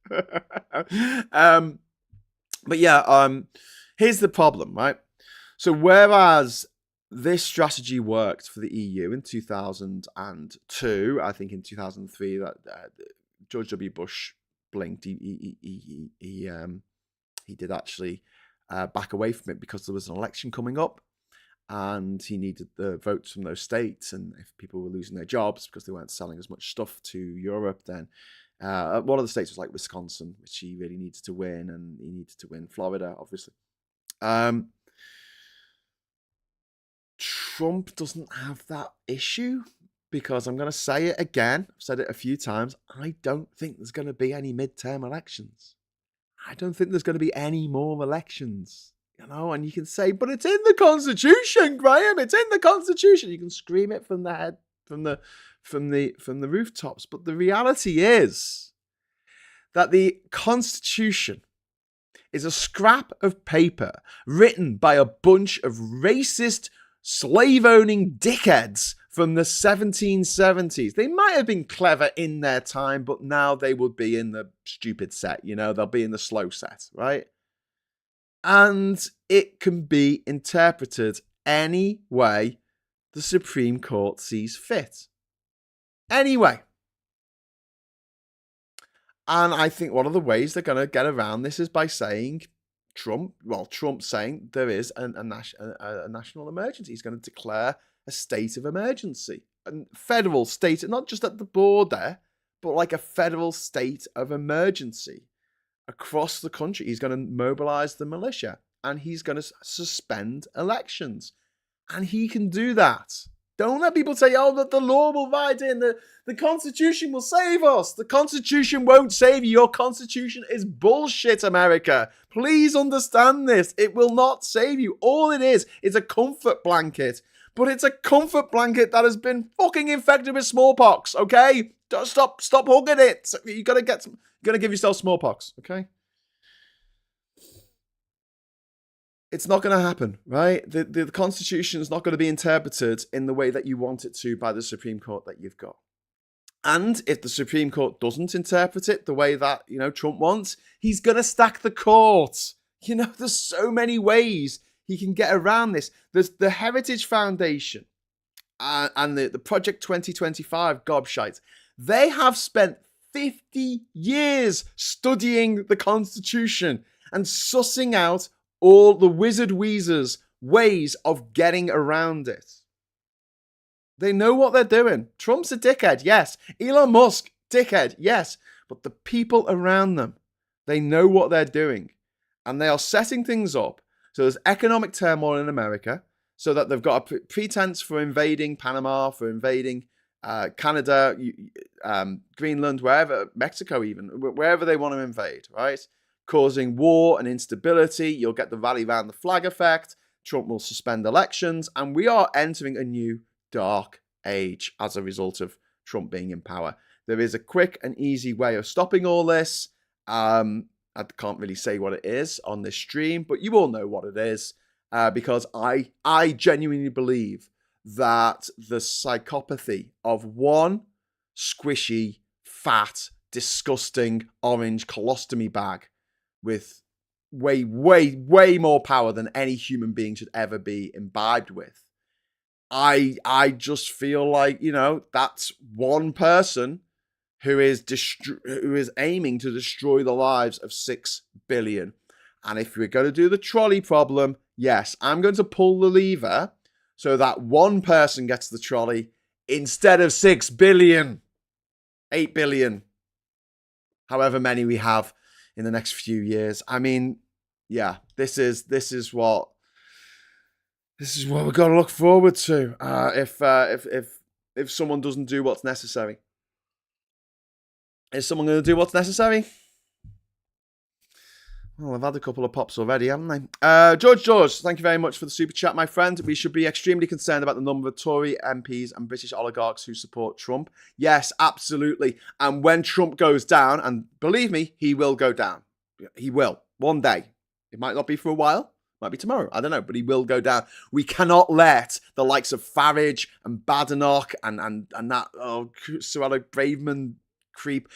Speaker 1: But yeah, here's the problem, right? So whereas this strategy worked for the EU in 2002, I think in 2003 that George W. Bush blinked. He did actually back away from it because there was an election coming up. And he needed the votes from those states. And if people were losing their jobs because they weren't selling as much stuff to Europe, then one of the states was like Wisconsin, which he really needed to win. And he needed to win Florida, obviously. Trump doesn't have that issue because I'm going to say it again. I've said it a few times. I don't think there's going to be any midterm elections. I don't think there's going to be any more elections. And you can say, but it's in the Constitution, Graham. It's in the Constitution. You can scream it from the head, from the rooftops. But the reality is that the Constitution is a scrap of paper written by a bunch of racist, slave-owning dickheads from the 1770s. They might have been clever in their time, but now they would be in the stupid set. They'll be in the slow set, right? And it can be interpreted any way the Supreme Court sees fit. Anyway. And I think one of the ways they're going to get around this is by saying Trump saying there is a national emergency. He's going to declare a state of emergency. A federal state, not just at the border, but like a federal state of emergency. Across the country, he's going to mobilize the militia and he's going to suspend elections. And he can do that. Don't let people say, that the law will write in, the Constitution will save us. The Constitution won't save you. Your Constitution is bullshit, America. Please understand this. It will not save you. All it is a comfort blanket. But it's a comfort blanket that has been fucking infected with smallpox, okay? Stop hugging it. You're going to give yourself smallpox, okay? It's not going to happen, right? The Constitution is not going to be interpreted in the way that you want it to by the Supreme Court that you've got. And if the Supreme Court doesn't interpret it the way that, Trump wants, he's going to stack the court. There's so many ways he can get around this. There's the Heritage Foundation and the Project 2025 gobshites. They have spent 50 years studying the Constitution and sussing out all the wizard weasers ways of getting around it. They know what they're doing. Trump's a dickhead, yes. Elon Musk, dickhead, yes. But the people around them, they know what they're doing. And they are setting things up. So there's economic turmoil in America, so that they've got a pretense for invading Panama, for invading Canada, Greenland, wherever, Mexico even, wherever they want to invade, right? Causing war and instability. You'll get the rally round the flag effect. Trump will suspend elections. And we are entering a new dark age as a result of Trump being in power. There is a quick and easy way of stopping all this. I can't really say what it is on this stream, but you all know what it is. Because I genuinely believe that the psychopathy of one squishy, fat, disgusting orange colostomy bag with way, way, way more power than any human being should ever be imbibed with. I just feel like, that's one person who is aiming to destroy the lives of 6 billion. And if we're going to do the trolley problem, yes, I'm going to pull the lever so that one person gets the trolley instead of 6 billion, 8 billion, however many we have in the next few years. I mean, Yeah, this is what we've got to look forward to. If someone doesn't do what's necessary, is someone going to do what's necessary? Well, I've had a couple of pops already, haven't George, thank you very much for the super chat, my friend. We should be extremely concerned about the number of Tory MPs and British oligarchs who support Trump. Yes, absolutely. And when Trump goes down, and believe me, he will go down. He will. One day. It might not be for a while. Might be tomorrow. I don't know. But he will go down. We cannot let the likes of Farage and Badenoch and that Suella Braverman creep.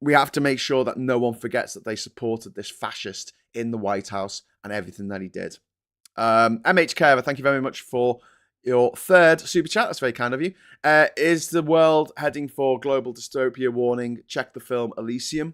Speaker 1: We have to make sure that no one forgets that they supported this fascist in the White House and everything that he did. MH Carer, thank you very much for your third super chat. That's very kind of you. Is the world heading for global dystopia? Warning. Check the film Elysium.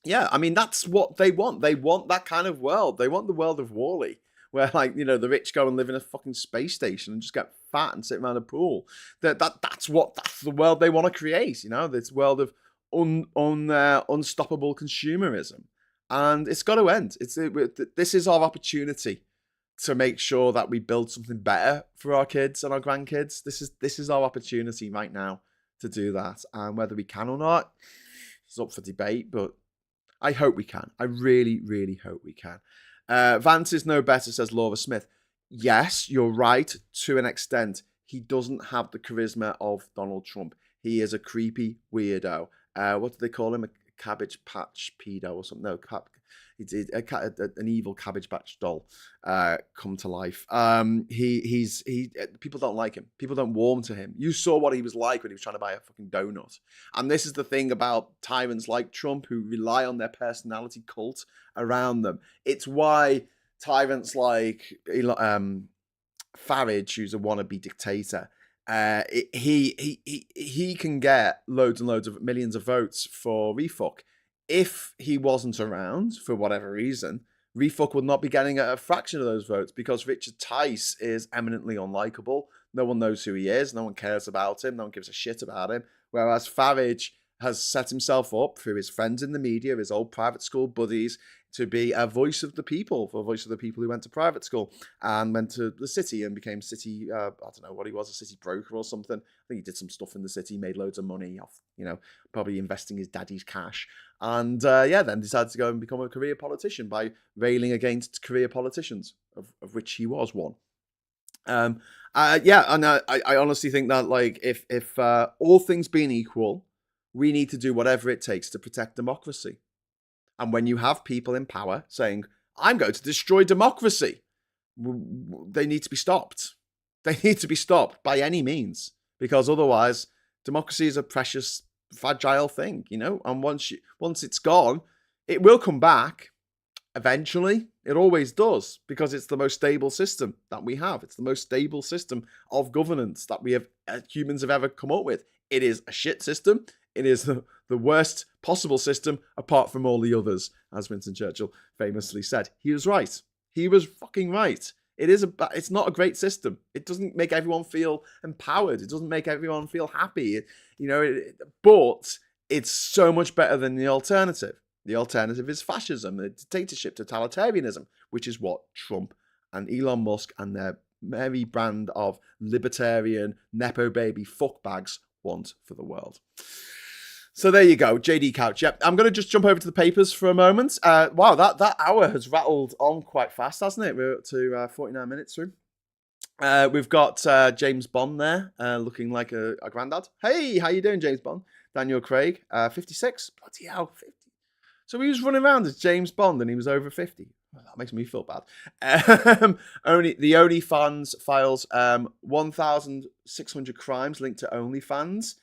Speaker 1: Yeah, I mean, that's what they want. They want that kind of world. They want the world of Wall-E, where, like, you know, the rich go and live in a fucking space station and just get fat and sit around a pool. That's the world they want to create, you know, this world of unstoppable consumerism. And it's got to end. This is our opportunity to make sure that we build something better for our kids and our grandkids. This is our opportunity right now to do that. And whether we can or not, it's up for debate, but I hope we can. I really, really hope we can. Vance is no better, says Laura Smith. Yes, you're right to an extent. He doesn't have the charisma of Donald Trump. He is a creepy weirdo. What do they call him? A cabbage patch pedo or something? No, an evil cabbage patch doll come to life. People don't like him. People don't warm to him. You saw what he was like when he was trying to buy a fucking donut. And this is the thing about tyrants like Trump who rely on their personality cult around them. It's why tyrants like Farage, who's a wannabe dictator, he can get loads and loads of millions of votes for refuck. If he wasn't around for whatever reason, refuck would not be getting a fraction of those votes because Richard Tice is eminently unlikable. No one knows who he is. No one cares about him. No one gives a shit about him. Whereas Farage has set himself up through his friends in the media, his old private school buddies, to be a voice of the people, for a voice of the people who went to private school and went to the city and became city, I don't know what he was, a city broker or something. I think he did some stuff in the city, made loads of money off, you know, probably investing his daddy's cash. And then decided to go and become a career politician by railing against career politicians, of which he was one. And I honestly think that, like, if all things being equal, we need to do whatever it takes to protect democracy. And when you have people in power saying, I'm going to destroy democracy, they need to be stopped. They need to be stopped by any means, because otherwise democracy is a precious, fragile thing, you know? And once it's gone, it will come back eventually. It always does, because it's the most stable system that we have. It's the most stable system of governance that we have, humans have ever come up with. It is a shit system. It is the worst possible system apart from all the others, as Winston Churchill famously said. He was right. He was fucking right. It's not a great system. It doesn't make everyone feel empowered. It doesn't make everyone feel happy. But it's so much better than the alternative. The alternative is fascism, the dictatorship, totalitarianism, which is what Trump and Elon Musk and their merry brand of libertarian nepo baby fuckbags want for the world. So there you go, JD Couch. Yep, I'm going to just jump over to the papers for a moment. Wow, that hour has rattled on quite fast, hasn't it? We're up to 49 minutes through. We've got James Bond there, looking like a granddad. Hey, how you doing, James Bond? Daniel Craig, 56. Bloody hell, 50. So he was running around as James Bond and he was over 50. Well, that makes me feel bad. OnlyFans files 1,600 crimes linked to OnlyFans.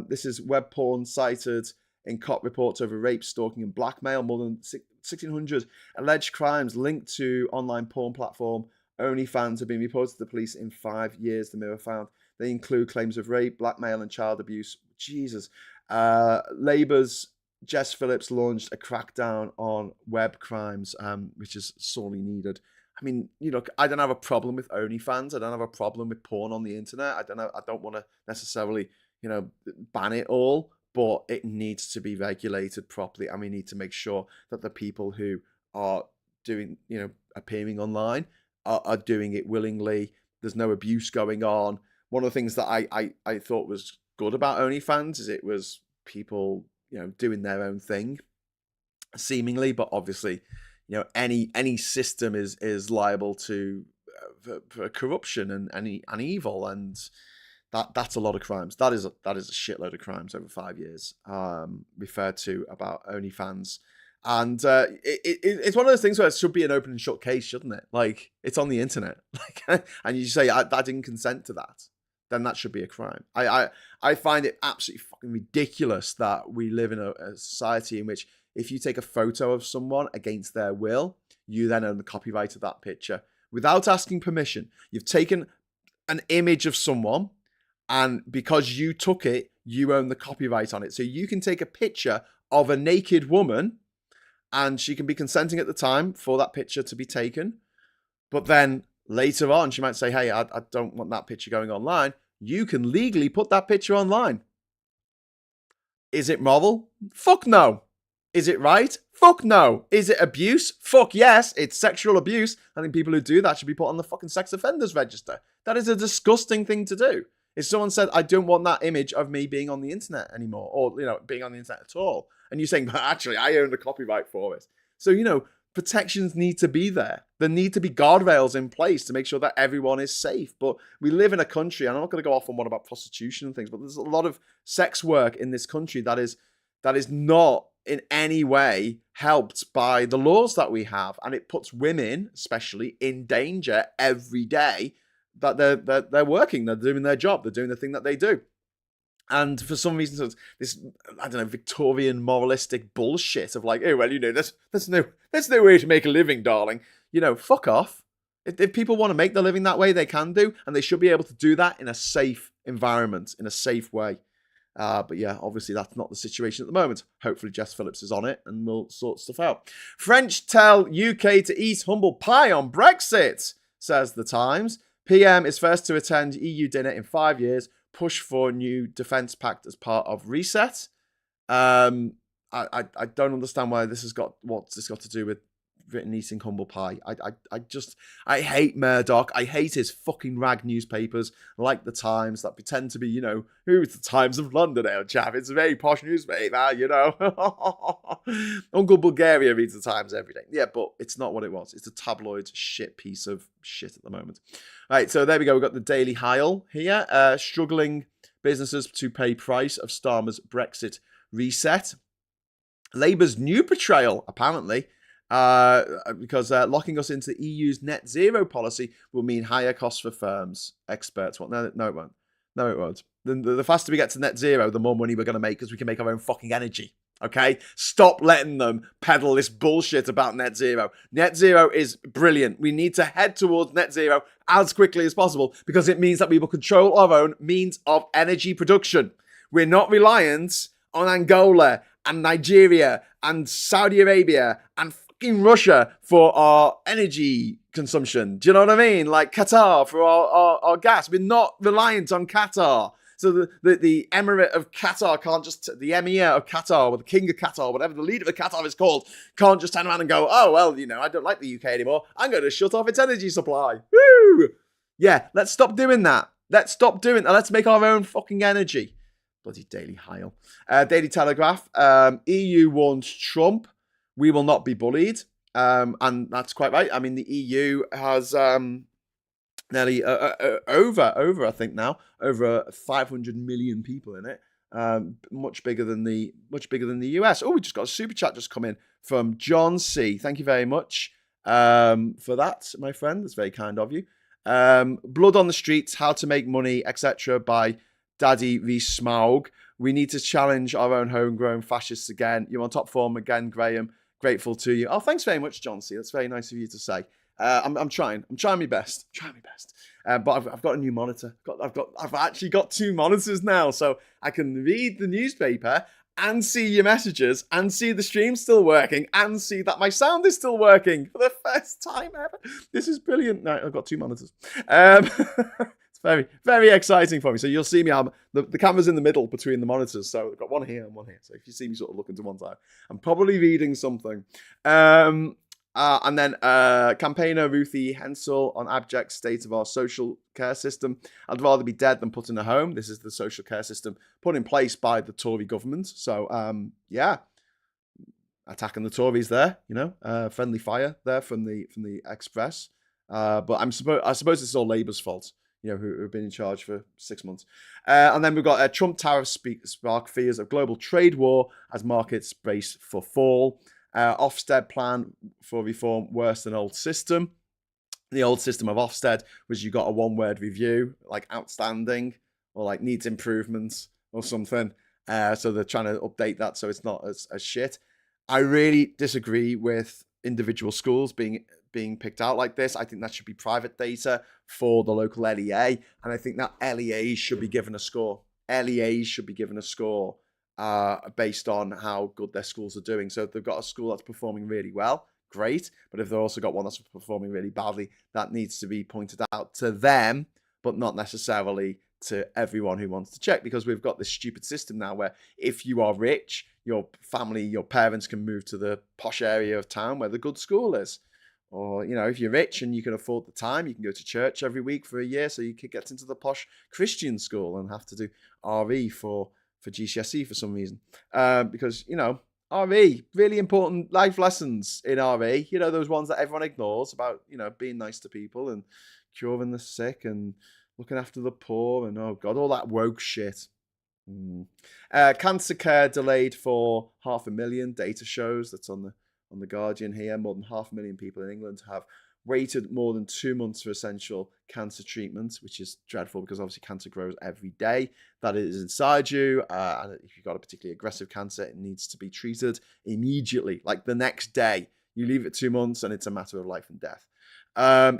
Speaker 1: This is web porn cited in COP reports over rape, stalking, and blackmail. More than 1,600 alleged crimes linked to online porn platform OnlyFans have been reported to the police in 5 years, the Mirror found. They include claims of rape, blackmail, and child abuse. Jesus. Labour's Jess Phillips launched a crackdown on web crimes, which is sorely needed. I mean, I don't have a problem with OnlyFans. I don't have a problem with porn on the internet. I don't want to necessarily, ban it all, but it needs to be regulated properly, and we need to make sure that the people who are doing, appearing online are doing it willingly. There's no abuse going on. One of the things that I thought was good about OnlyFans is it was people, doing their own thing, seemingly, but obviously, any system is liable to for corruption and evil, and that's a lot of crimes. That is a shitload of crimes over 5 years referred to about OnlyFans. And it's one of those things where it should be an open and shut case, shouldn't it? Like, it's on the internet, like, and you say I didn't consent to that, then that should be a crime. I find it absolutely fucking ridiculous that we live in a society in which if you take a photo of someone against their will, you then own the copyright of that picture without asking permission. You've taken an image of someone, and because you took it, you own the copyright on it. So you can take a picture of a naked woman, and she can be consenting at the time for that picture to be taken. But then later on, she might say, hey, I don't want that picture going online. You can legally put that picture online. Is it moral? Fuck no. Is it right? Fuck no. Is it abuse? Fuck yes. It's sexual abuse. I think people who do that should be put on the fucking sex offenders register. That is a disgusting thing to do. If someone said, I don't want that image of me being on the internet anymore, or, being on the internet at all, and you're saying, but actually, I own the copyright for it. So, protections need to be there. There need to be guardrails in place to make sure that everyone is safe. But we live in a country, and I'm not going to go off on one about prostitution and things, but there's a lot of sex work in this country that is not in any way helped by the laws that we have. And it puts women, especially, in danger every day that they're working, they're doing their job, they're doing the thing that they do. And for some reason, so this, I don't know, Victorian moralistic bullshit of like, oh, well, there's no way to make a living, darling. Fuck off. If people want to make their living that way, they can do, and they should be able to do that in a safe environment, in a safe way. But yeah, obviously that's not the situation at the moment. Hopefully Jess Phillips is on it and we'll sort stuff out. French tell UK to eat humble pie on Brexit, says the Times. PM is first to attend EU dinner in 5 years. Push for new defence pact as part of reset. I don't understand why what's this got to do with Britain eating humble pie. I hate Murdoch. I hate his fucking rag newspapers like the Times that pretend to be, who's the Times of London, chap? It's a very posh newspaper, Uncle Bulgaria reads the Times every day. Yeah, but it's not what it was. It's a tabloid shit piece of shit at the moment. Right, so there we go. We've got the Daily Heil here. Struggling businesses to pay price of Starmer's Brexit reset. Labour's new betrayal, apparently, because locking us into the EU's net zero policy will mean higher costs for firms. Experts want no, it won't. No, it won't. The faster we get to net zero, the more money we're going to make because we can make our own fucking energy. Okay? Stop letting them peddle this bullshit about net zero. Net zero is brilliant. We need to head towards net zero as quickly as possible because it means that we will control our own means of energy production. We're not reliant on Angola and Nigeria and Saudi Arabia and fucking Russia for our energy consumption. Do you know what I mean? Like Qatar for our gas. We're not reliant on Qatar. So the Emirate of Qatar can't just, the Emir of Qatar, or the King of Qatar, whatever the leader of Qatar is called, can't just turn around and go, oh, well, I don't like the UK anymore. I'm going to shut off its energy supply. Woo! Yeah, let's stop doing that. Let's stop doing that. Let's make our own fucking energy. Bloody Daily Heil. Daily Telegraph. EU warns Trump, we will not be bullied. And that's quite right. I mean, the EU has nearly over, I think now, over 500 million people in it. Much bigger than the US. Oh, we just got a super chat just come in from John C. Thank you very much for that, my friend. That's very kind of you. Blood on the Streets, How to Make Money, etc. by Daddy V. Smaug. We need to challenge our own homegrown fascists again. You're on top form again, Graham. Grateful to you. Oh, thanks very much, John C. That's very nice of you to say. I'm trying my best. But I've got a new monitor. I've actually got 2 monitors now, so I can read the newspaper and see your messages and see the stream still working and see that my sound is still working for the first time ever. This is brilliant. No, I've got 2 monitors. It's very, very exciting for me. So you'll see me. The camera's in the middle between the monitors, so I've got one here and one here. So if you see me sort of looking to one side, I'm probably reading something. And then campaigner Ruthie Hensel on abject state of our social care system. I'd rather be dead than put in a home. This is the social care system put in place by the Tory government. So, yeah, attacking the Tories there, friendly fire there from the Express. But I suppose this is all Labour's fault, who have been in charge for 6 months. And then we've got Trump tariffs spark fears of global trade war as markets brace for fall. Ofsted plan for reform worse than old system. The old system of Ofsted was you got a one-word review, like outstanding or like needs improvements or something. So they're trying to update that so it's not as shit. I really disagree with individual schools being picked out like this. I think that should be private data for the local LEA. And I think that LEAs should be given a score. LEAs should be given a score based on how good their schools are doing. So if they've got a school that's performing really well, great. But if they've also got one that's performing really badly, that needs to be pointed out to them, but not necessarily to everyone who wants to check, because we've got this stupid system now where if you are rich, your family, your parents can move to the posh area of town where the good school is. Or, if you're rich and you can afford the time, you can go to church every week for a year so you could get into the posh Christian school and have to do RE for GCSE for some reason. Because, RE, really important life lessons in RE. Those ones that everyone ignores about, being nice to people and curing the sick and looking after the poor and, oh God, all that woke shit. Cancer care delayed for 500,000. Data shows that's on the Guardian here. More than 500,000 people in England have waited more than 2 months for essential cancer treatment, which is dreadful because obviously cancer grows every day. That is inside you. And if you've got a particularly aggressive cancer, it needs to be treated immediately, like the next day. You leave it 2 months and it's a matter of life and death.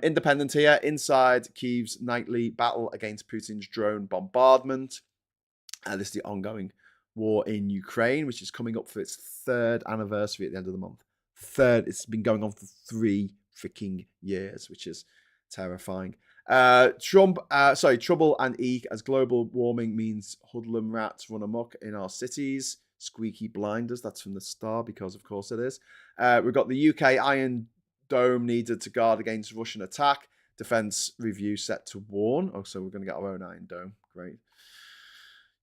Speaker 1: Independent here. Inside Kyiv's nightly battle against Putin's drone bombardment. This is the ongoing war in Ukraine, which is coming up for its 3rd anniversary at the end of the month. It's been going on for 3 freaking years, which is terrifying. Trouble and eek as global warming means hoodlum rats run amok in our cities. Squeaky blinders, that's from the Star, because of course it is. We've got the UK Iron Dome needed to guard against Russian attack. Defense review set to warn. Oh, so we're going to get our own Iron Dome. Great.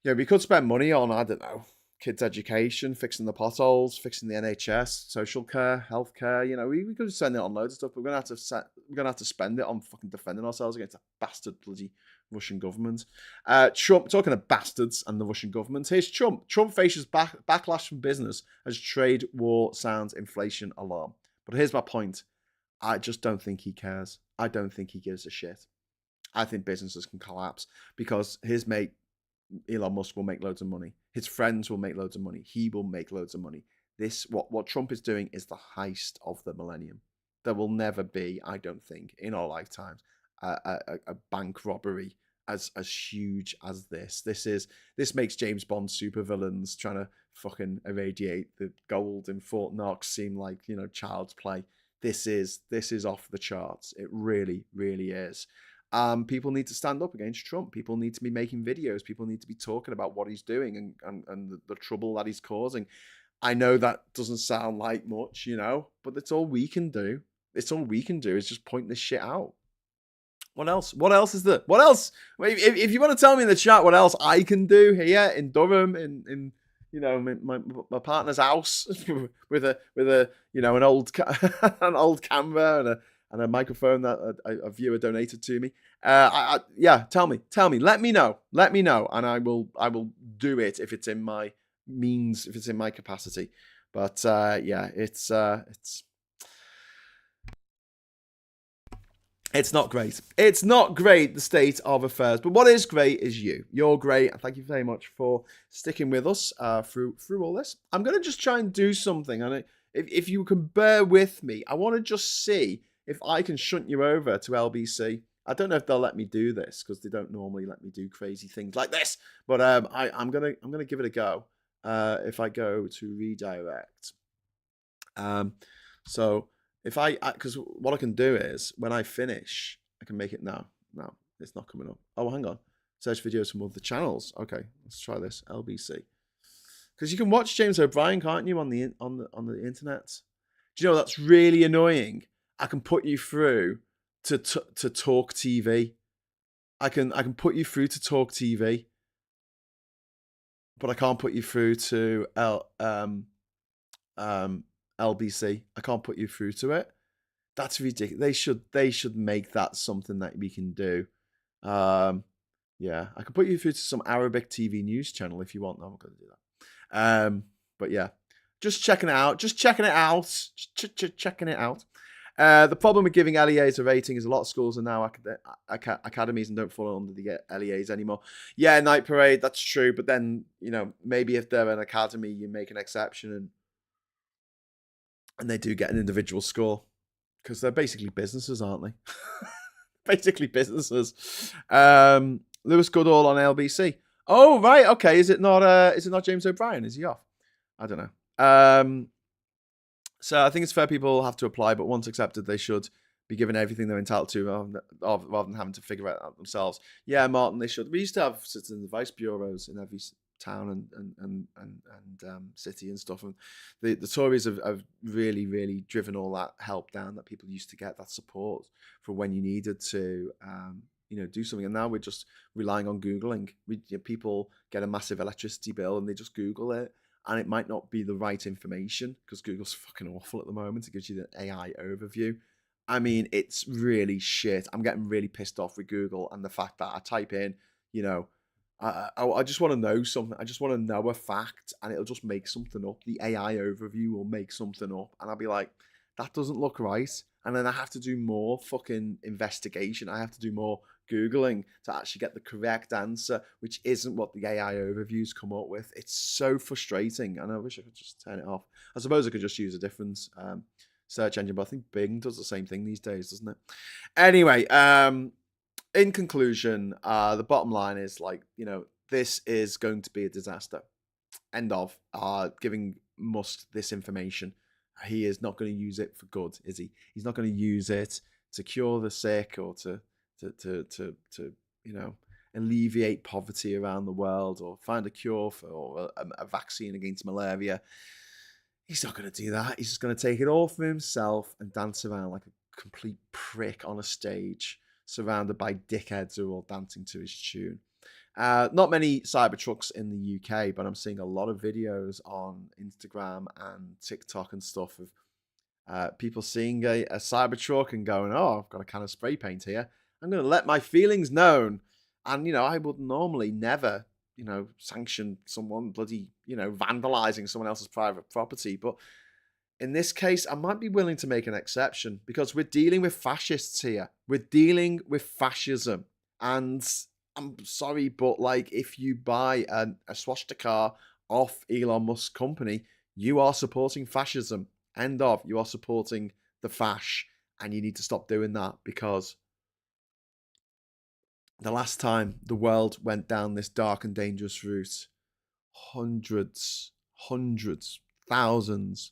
Speaker 1: We could spend money on, I don't know, kids' education, fixing the potholes, fixing the NHS, social care, healthcare. We could spend it on loads of stuff, but we're gonna have to spend it on fucking defending ourselves against a bastard bloody Russian government. Trump, talking of bastards and the Russian government, here's Trump. Trump faces backlash from business as trade war sounds inflation alarm. But here's my point. I just don't think he cares. I don't think he gives a shit. I think businesses can collapse because his mate Elon Musk will make loads of money. His friends will make loads of money. He will make loads of money. What Trump is doing is the heist of the millennium. There will never be, I don't think, in our lifetimes, a bank robbery as huge as this. This makes James Bond supervillains trying to fucking irradiate the gold in Fort Knox seem like, child's play. This is off the charts. It really, really is. People need to stand up against Trump. People need to be making videos. People need to be talking about what he's doing and the trouble that he's causing. I know that doesn't sound like much, but that's all we can do. It's all we can do is just point this shit out. What else? What else is there? What else? If you want to tell me in the chat what else I can do here in Durham, in my partner's house with an old camera and a microphone that a viewer donated to me. Tell me, let me know, and I will do it if it's in my means, if it's in my capacity. But it's not great. It's not great, the state of affairs. But what is great is you. You're great, and thank you very much for sticking with us through all this. I'm going to just try and do something, and if you can bear with me, I want to just see if I can shunt you over to LBC. I don't know if they'll let me do this because they don't normally let me do crazy things like this. But I'm gonna give it a go. If I go to redirect, so if because what I can do is when I finish, I can make it now. No, it's not coming up. Oh, hang on. Search videos from other channels. Okay, let's try this. LBC, because you can watch James O'Brien, can't you, on the internet? Do you know that's really annoying? I can put you through to Talk TV. I can put you through to Talk TV, but I can't put you through to LBC. I can't put you through to it. That's ridiculous. They should make that something that we can do. Yeah, I can put you through to some Arabic TV news channel if you want. No, I'm not going to do that. But yeah, just checking it out. Just checking it out. Checking it out. The problem with giving LEAs a rating is a lot of schools are now academies and don't fall under the LEAs anymore. Yeah, Night Parade, that's true. But then, you know, maybe if they're an academy, you make an exception and they do get an individual score because they're basically businesses, aren't they? Basically businesses. Lewis Goodall on LBC. Oh, right. Okay. Is it not James O'Brien? Is he off? I don't know. So I think it's fair people have to apply, but once accepted, they should be given everything they're entitled to rather than having to figure it out themselves. Yeah, Martin, they should. We used to have citizen advice bureaus in every town and city and stuff. And the Tories have really, really driven all that help down that people used to get, that support for when you needed to, do something. And now we're just relying on Googling. People get a massive electricity bill and they just Google it. And it might not be the right information because Google's fucking awful at the moment. It gives you the AI overview. I mean, it's really shit. I'm getting really pissed off with Google and the fact that I type in, I just want to know something. I just want to know a fact and it'll just make something up. The AI overview will make something up. And I'll be like, that doesn't look right. And then I have to do more fucking investigation. I have to do more Googling to actually get the correct answer, which isn't what the AI overviews come up with. It's so frustrating. And I wish I could just turn it off. I suppose I could just use a different search engine, but I think Bing does the same thing these days, doesn't it? Anyway, in conclusion, the bottom line is this is going to be a disaster. End of giving Musk this information. He is not going to use it for good, is he? He's not going to use it to cure the sick or to alleviate poverty around the world or find a cure or a vaccine against malaria. He's not going to do that. He's just going to take it all for himself and dance around like a complete prick on a stage, surrounded by dickheads who are all dancing to his tune. Not many Cybertrucks in the UK, but I'm seeing a lot of videos on Instagram and TikTok and stuff of people seeing a Cybertruck and going, oh, I've got a can of spray paint here. I'm going to let my feelings known. And, I would normally never, sanction someone bloody, vandalizing someone else's private property. But in this case, I might be willing to make an exception because we're dealing with fascists here. We're dealing with fascism. And I'm sorry, but if you buy a swastika off Elon Musk's company, you are supporting fascism. End of. You are supporting the fash. And you need to stop doing that because the last time the world went down this dark and dangerous route, hundreds, thousands,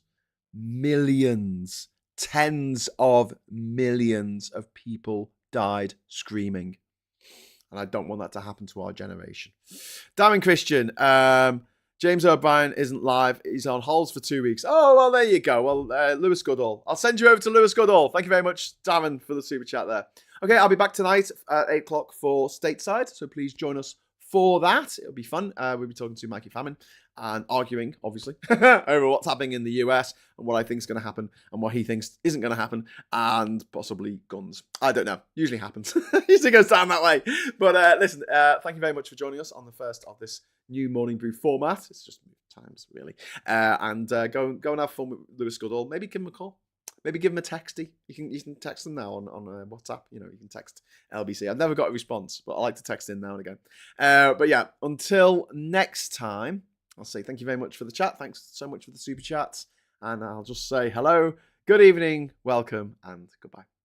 Speaker 1: millions, tens of millions of people died screaming. And I don't want that to happen to our generation. Darren Christian, James O'Brien isn't live. He's on holds for 2 weeks. Oh, well, there you go. Well, Lewis Goodall. I'll send you over to Lewis Goodall. Thank you very much, Darren, for the super chat there. Okay, I'll be back tonight at 8 o'clock for Stateside. So please join us for that. It'll be fun. We'll be talking to Mikey Famine and arguing, obviously, over what's happening in the US and what I think is going to happen and what he thinks isn't going to happen and possibly guns. I don't know. Usually happens. Usually goes down that way. But listen, thank you very much for joining us on the first of this new Morning Brew format. It's just times, really. And go and have fun with Lewis Goodall. Maybe give him a call. Maybe give him a texty. You can text them now on WhatsApp. You can text LBC. I've never got a response, but I like to text in now and again. But yeah, until next time, I'll say thank you very much for the chat. Thanks so much for the super chats. And I'll just say hello, good evening, welcome, and goodbye.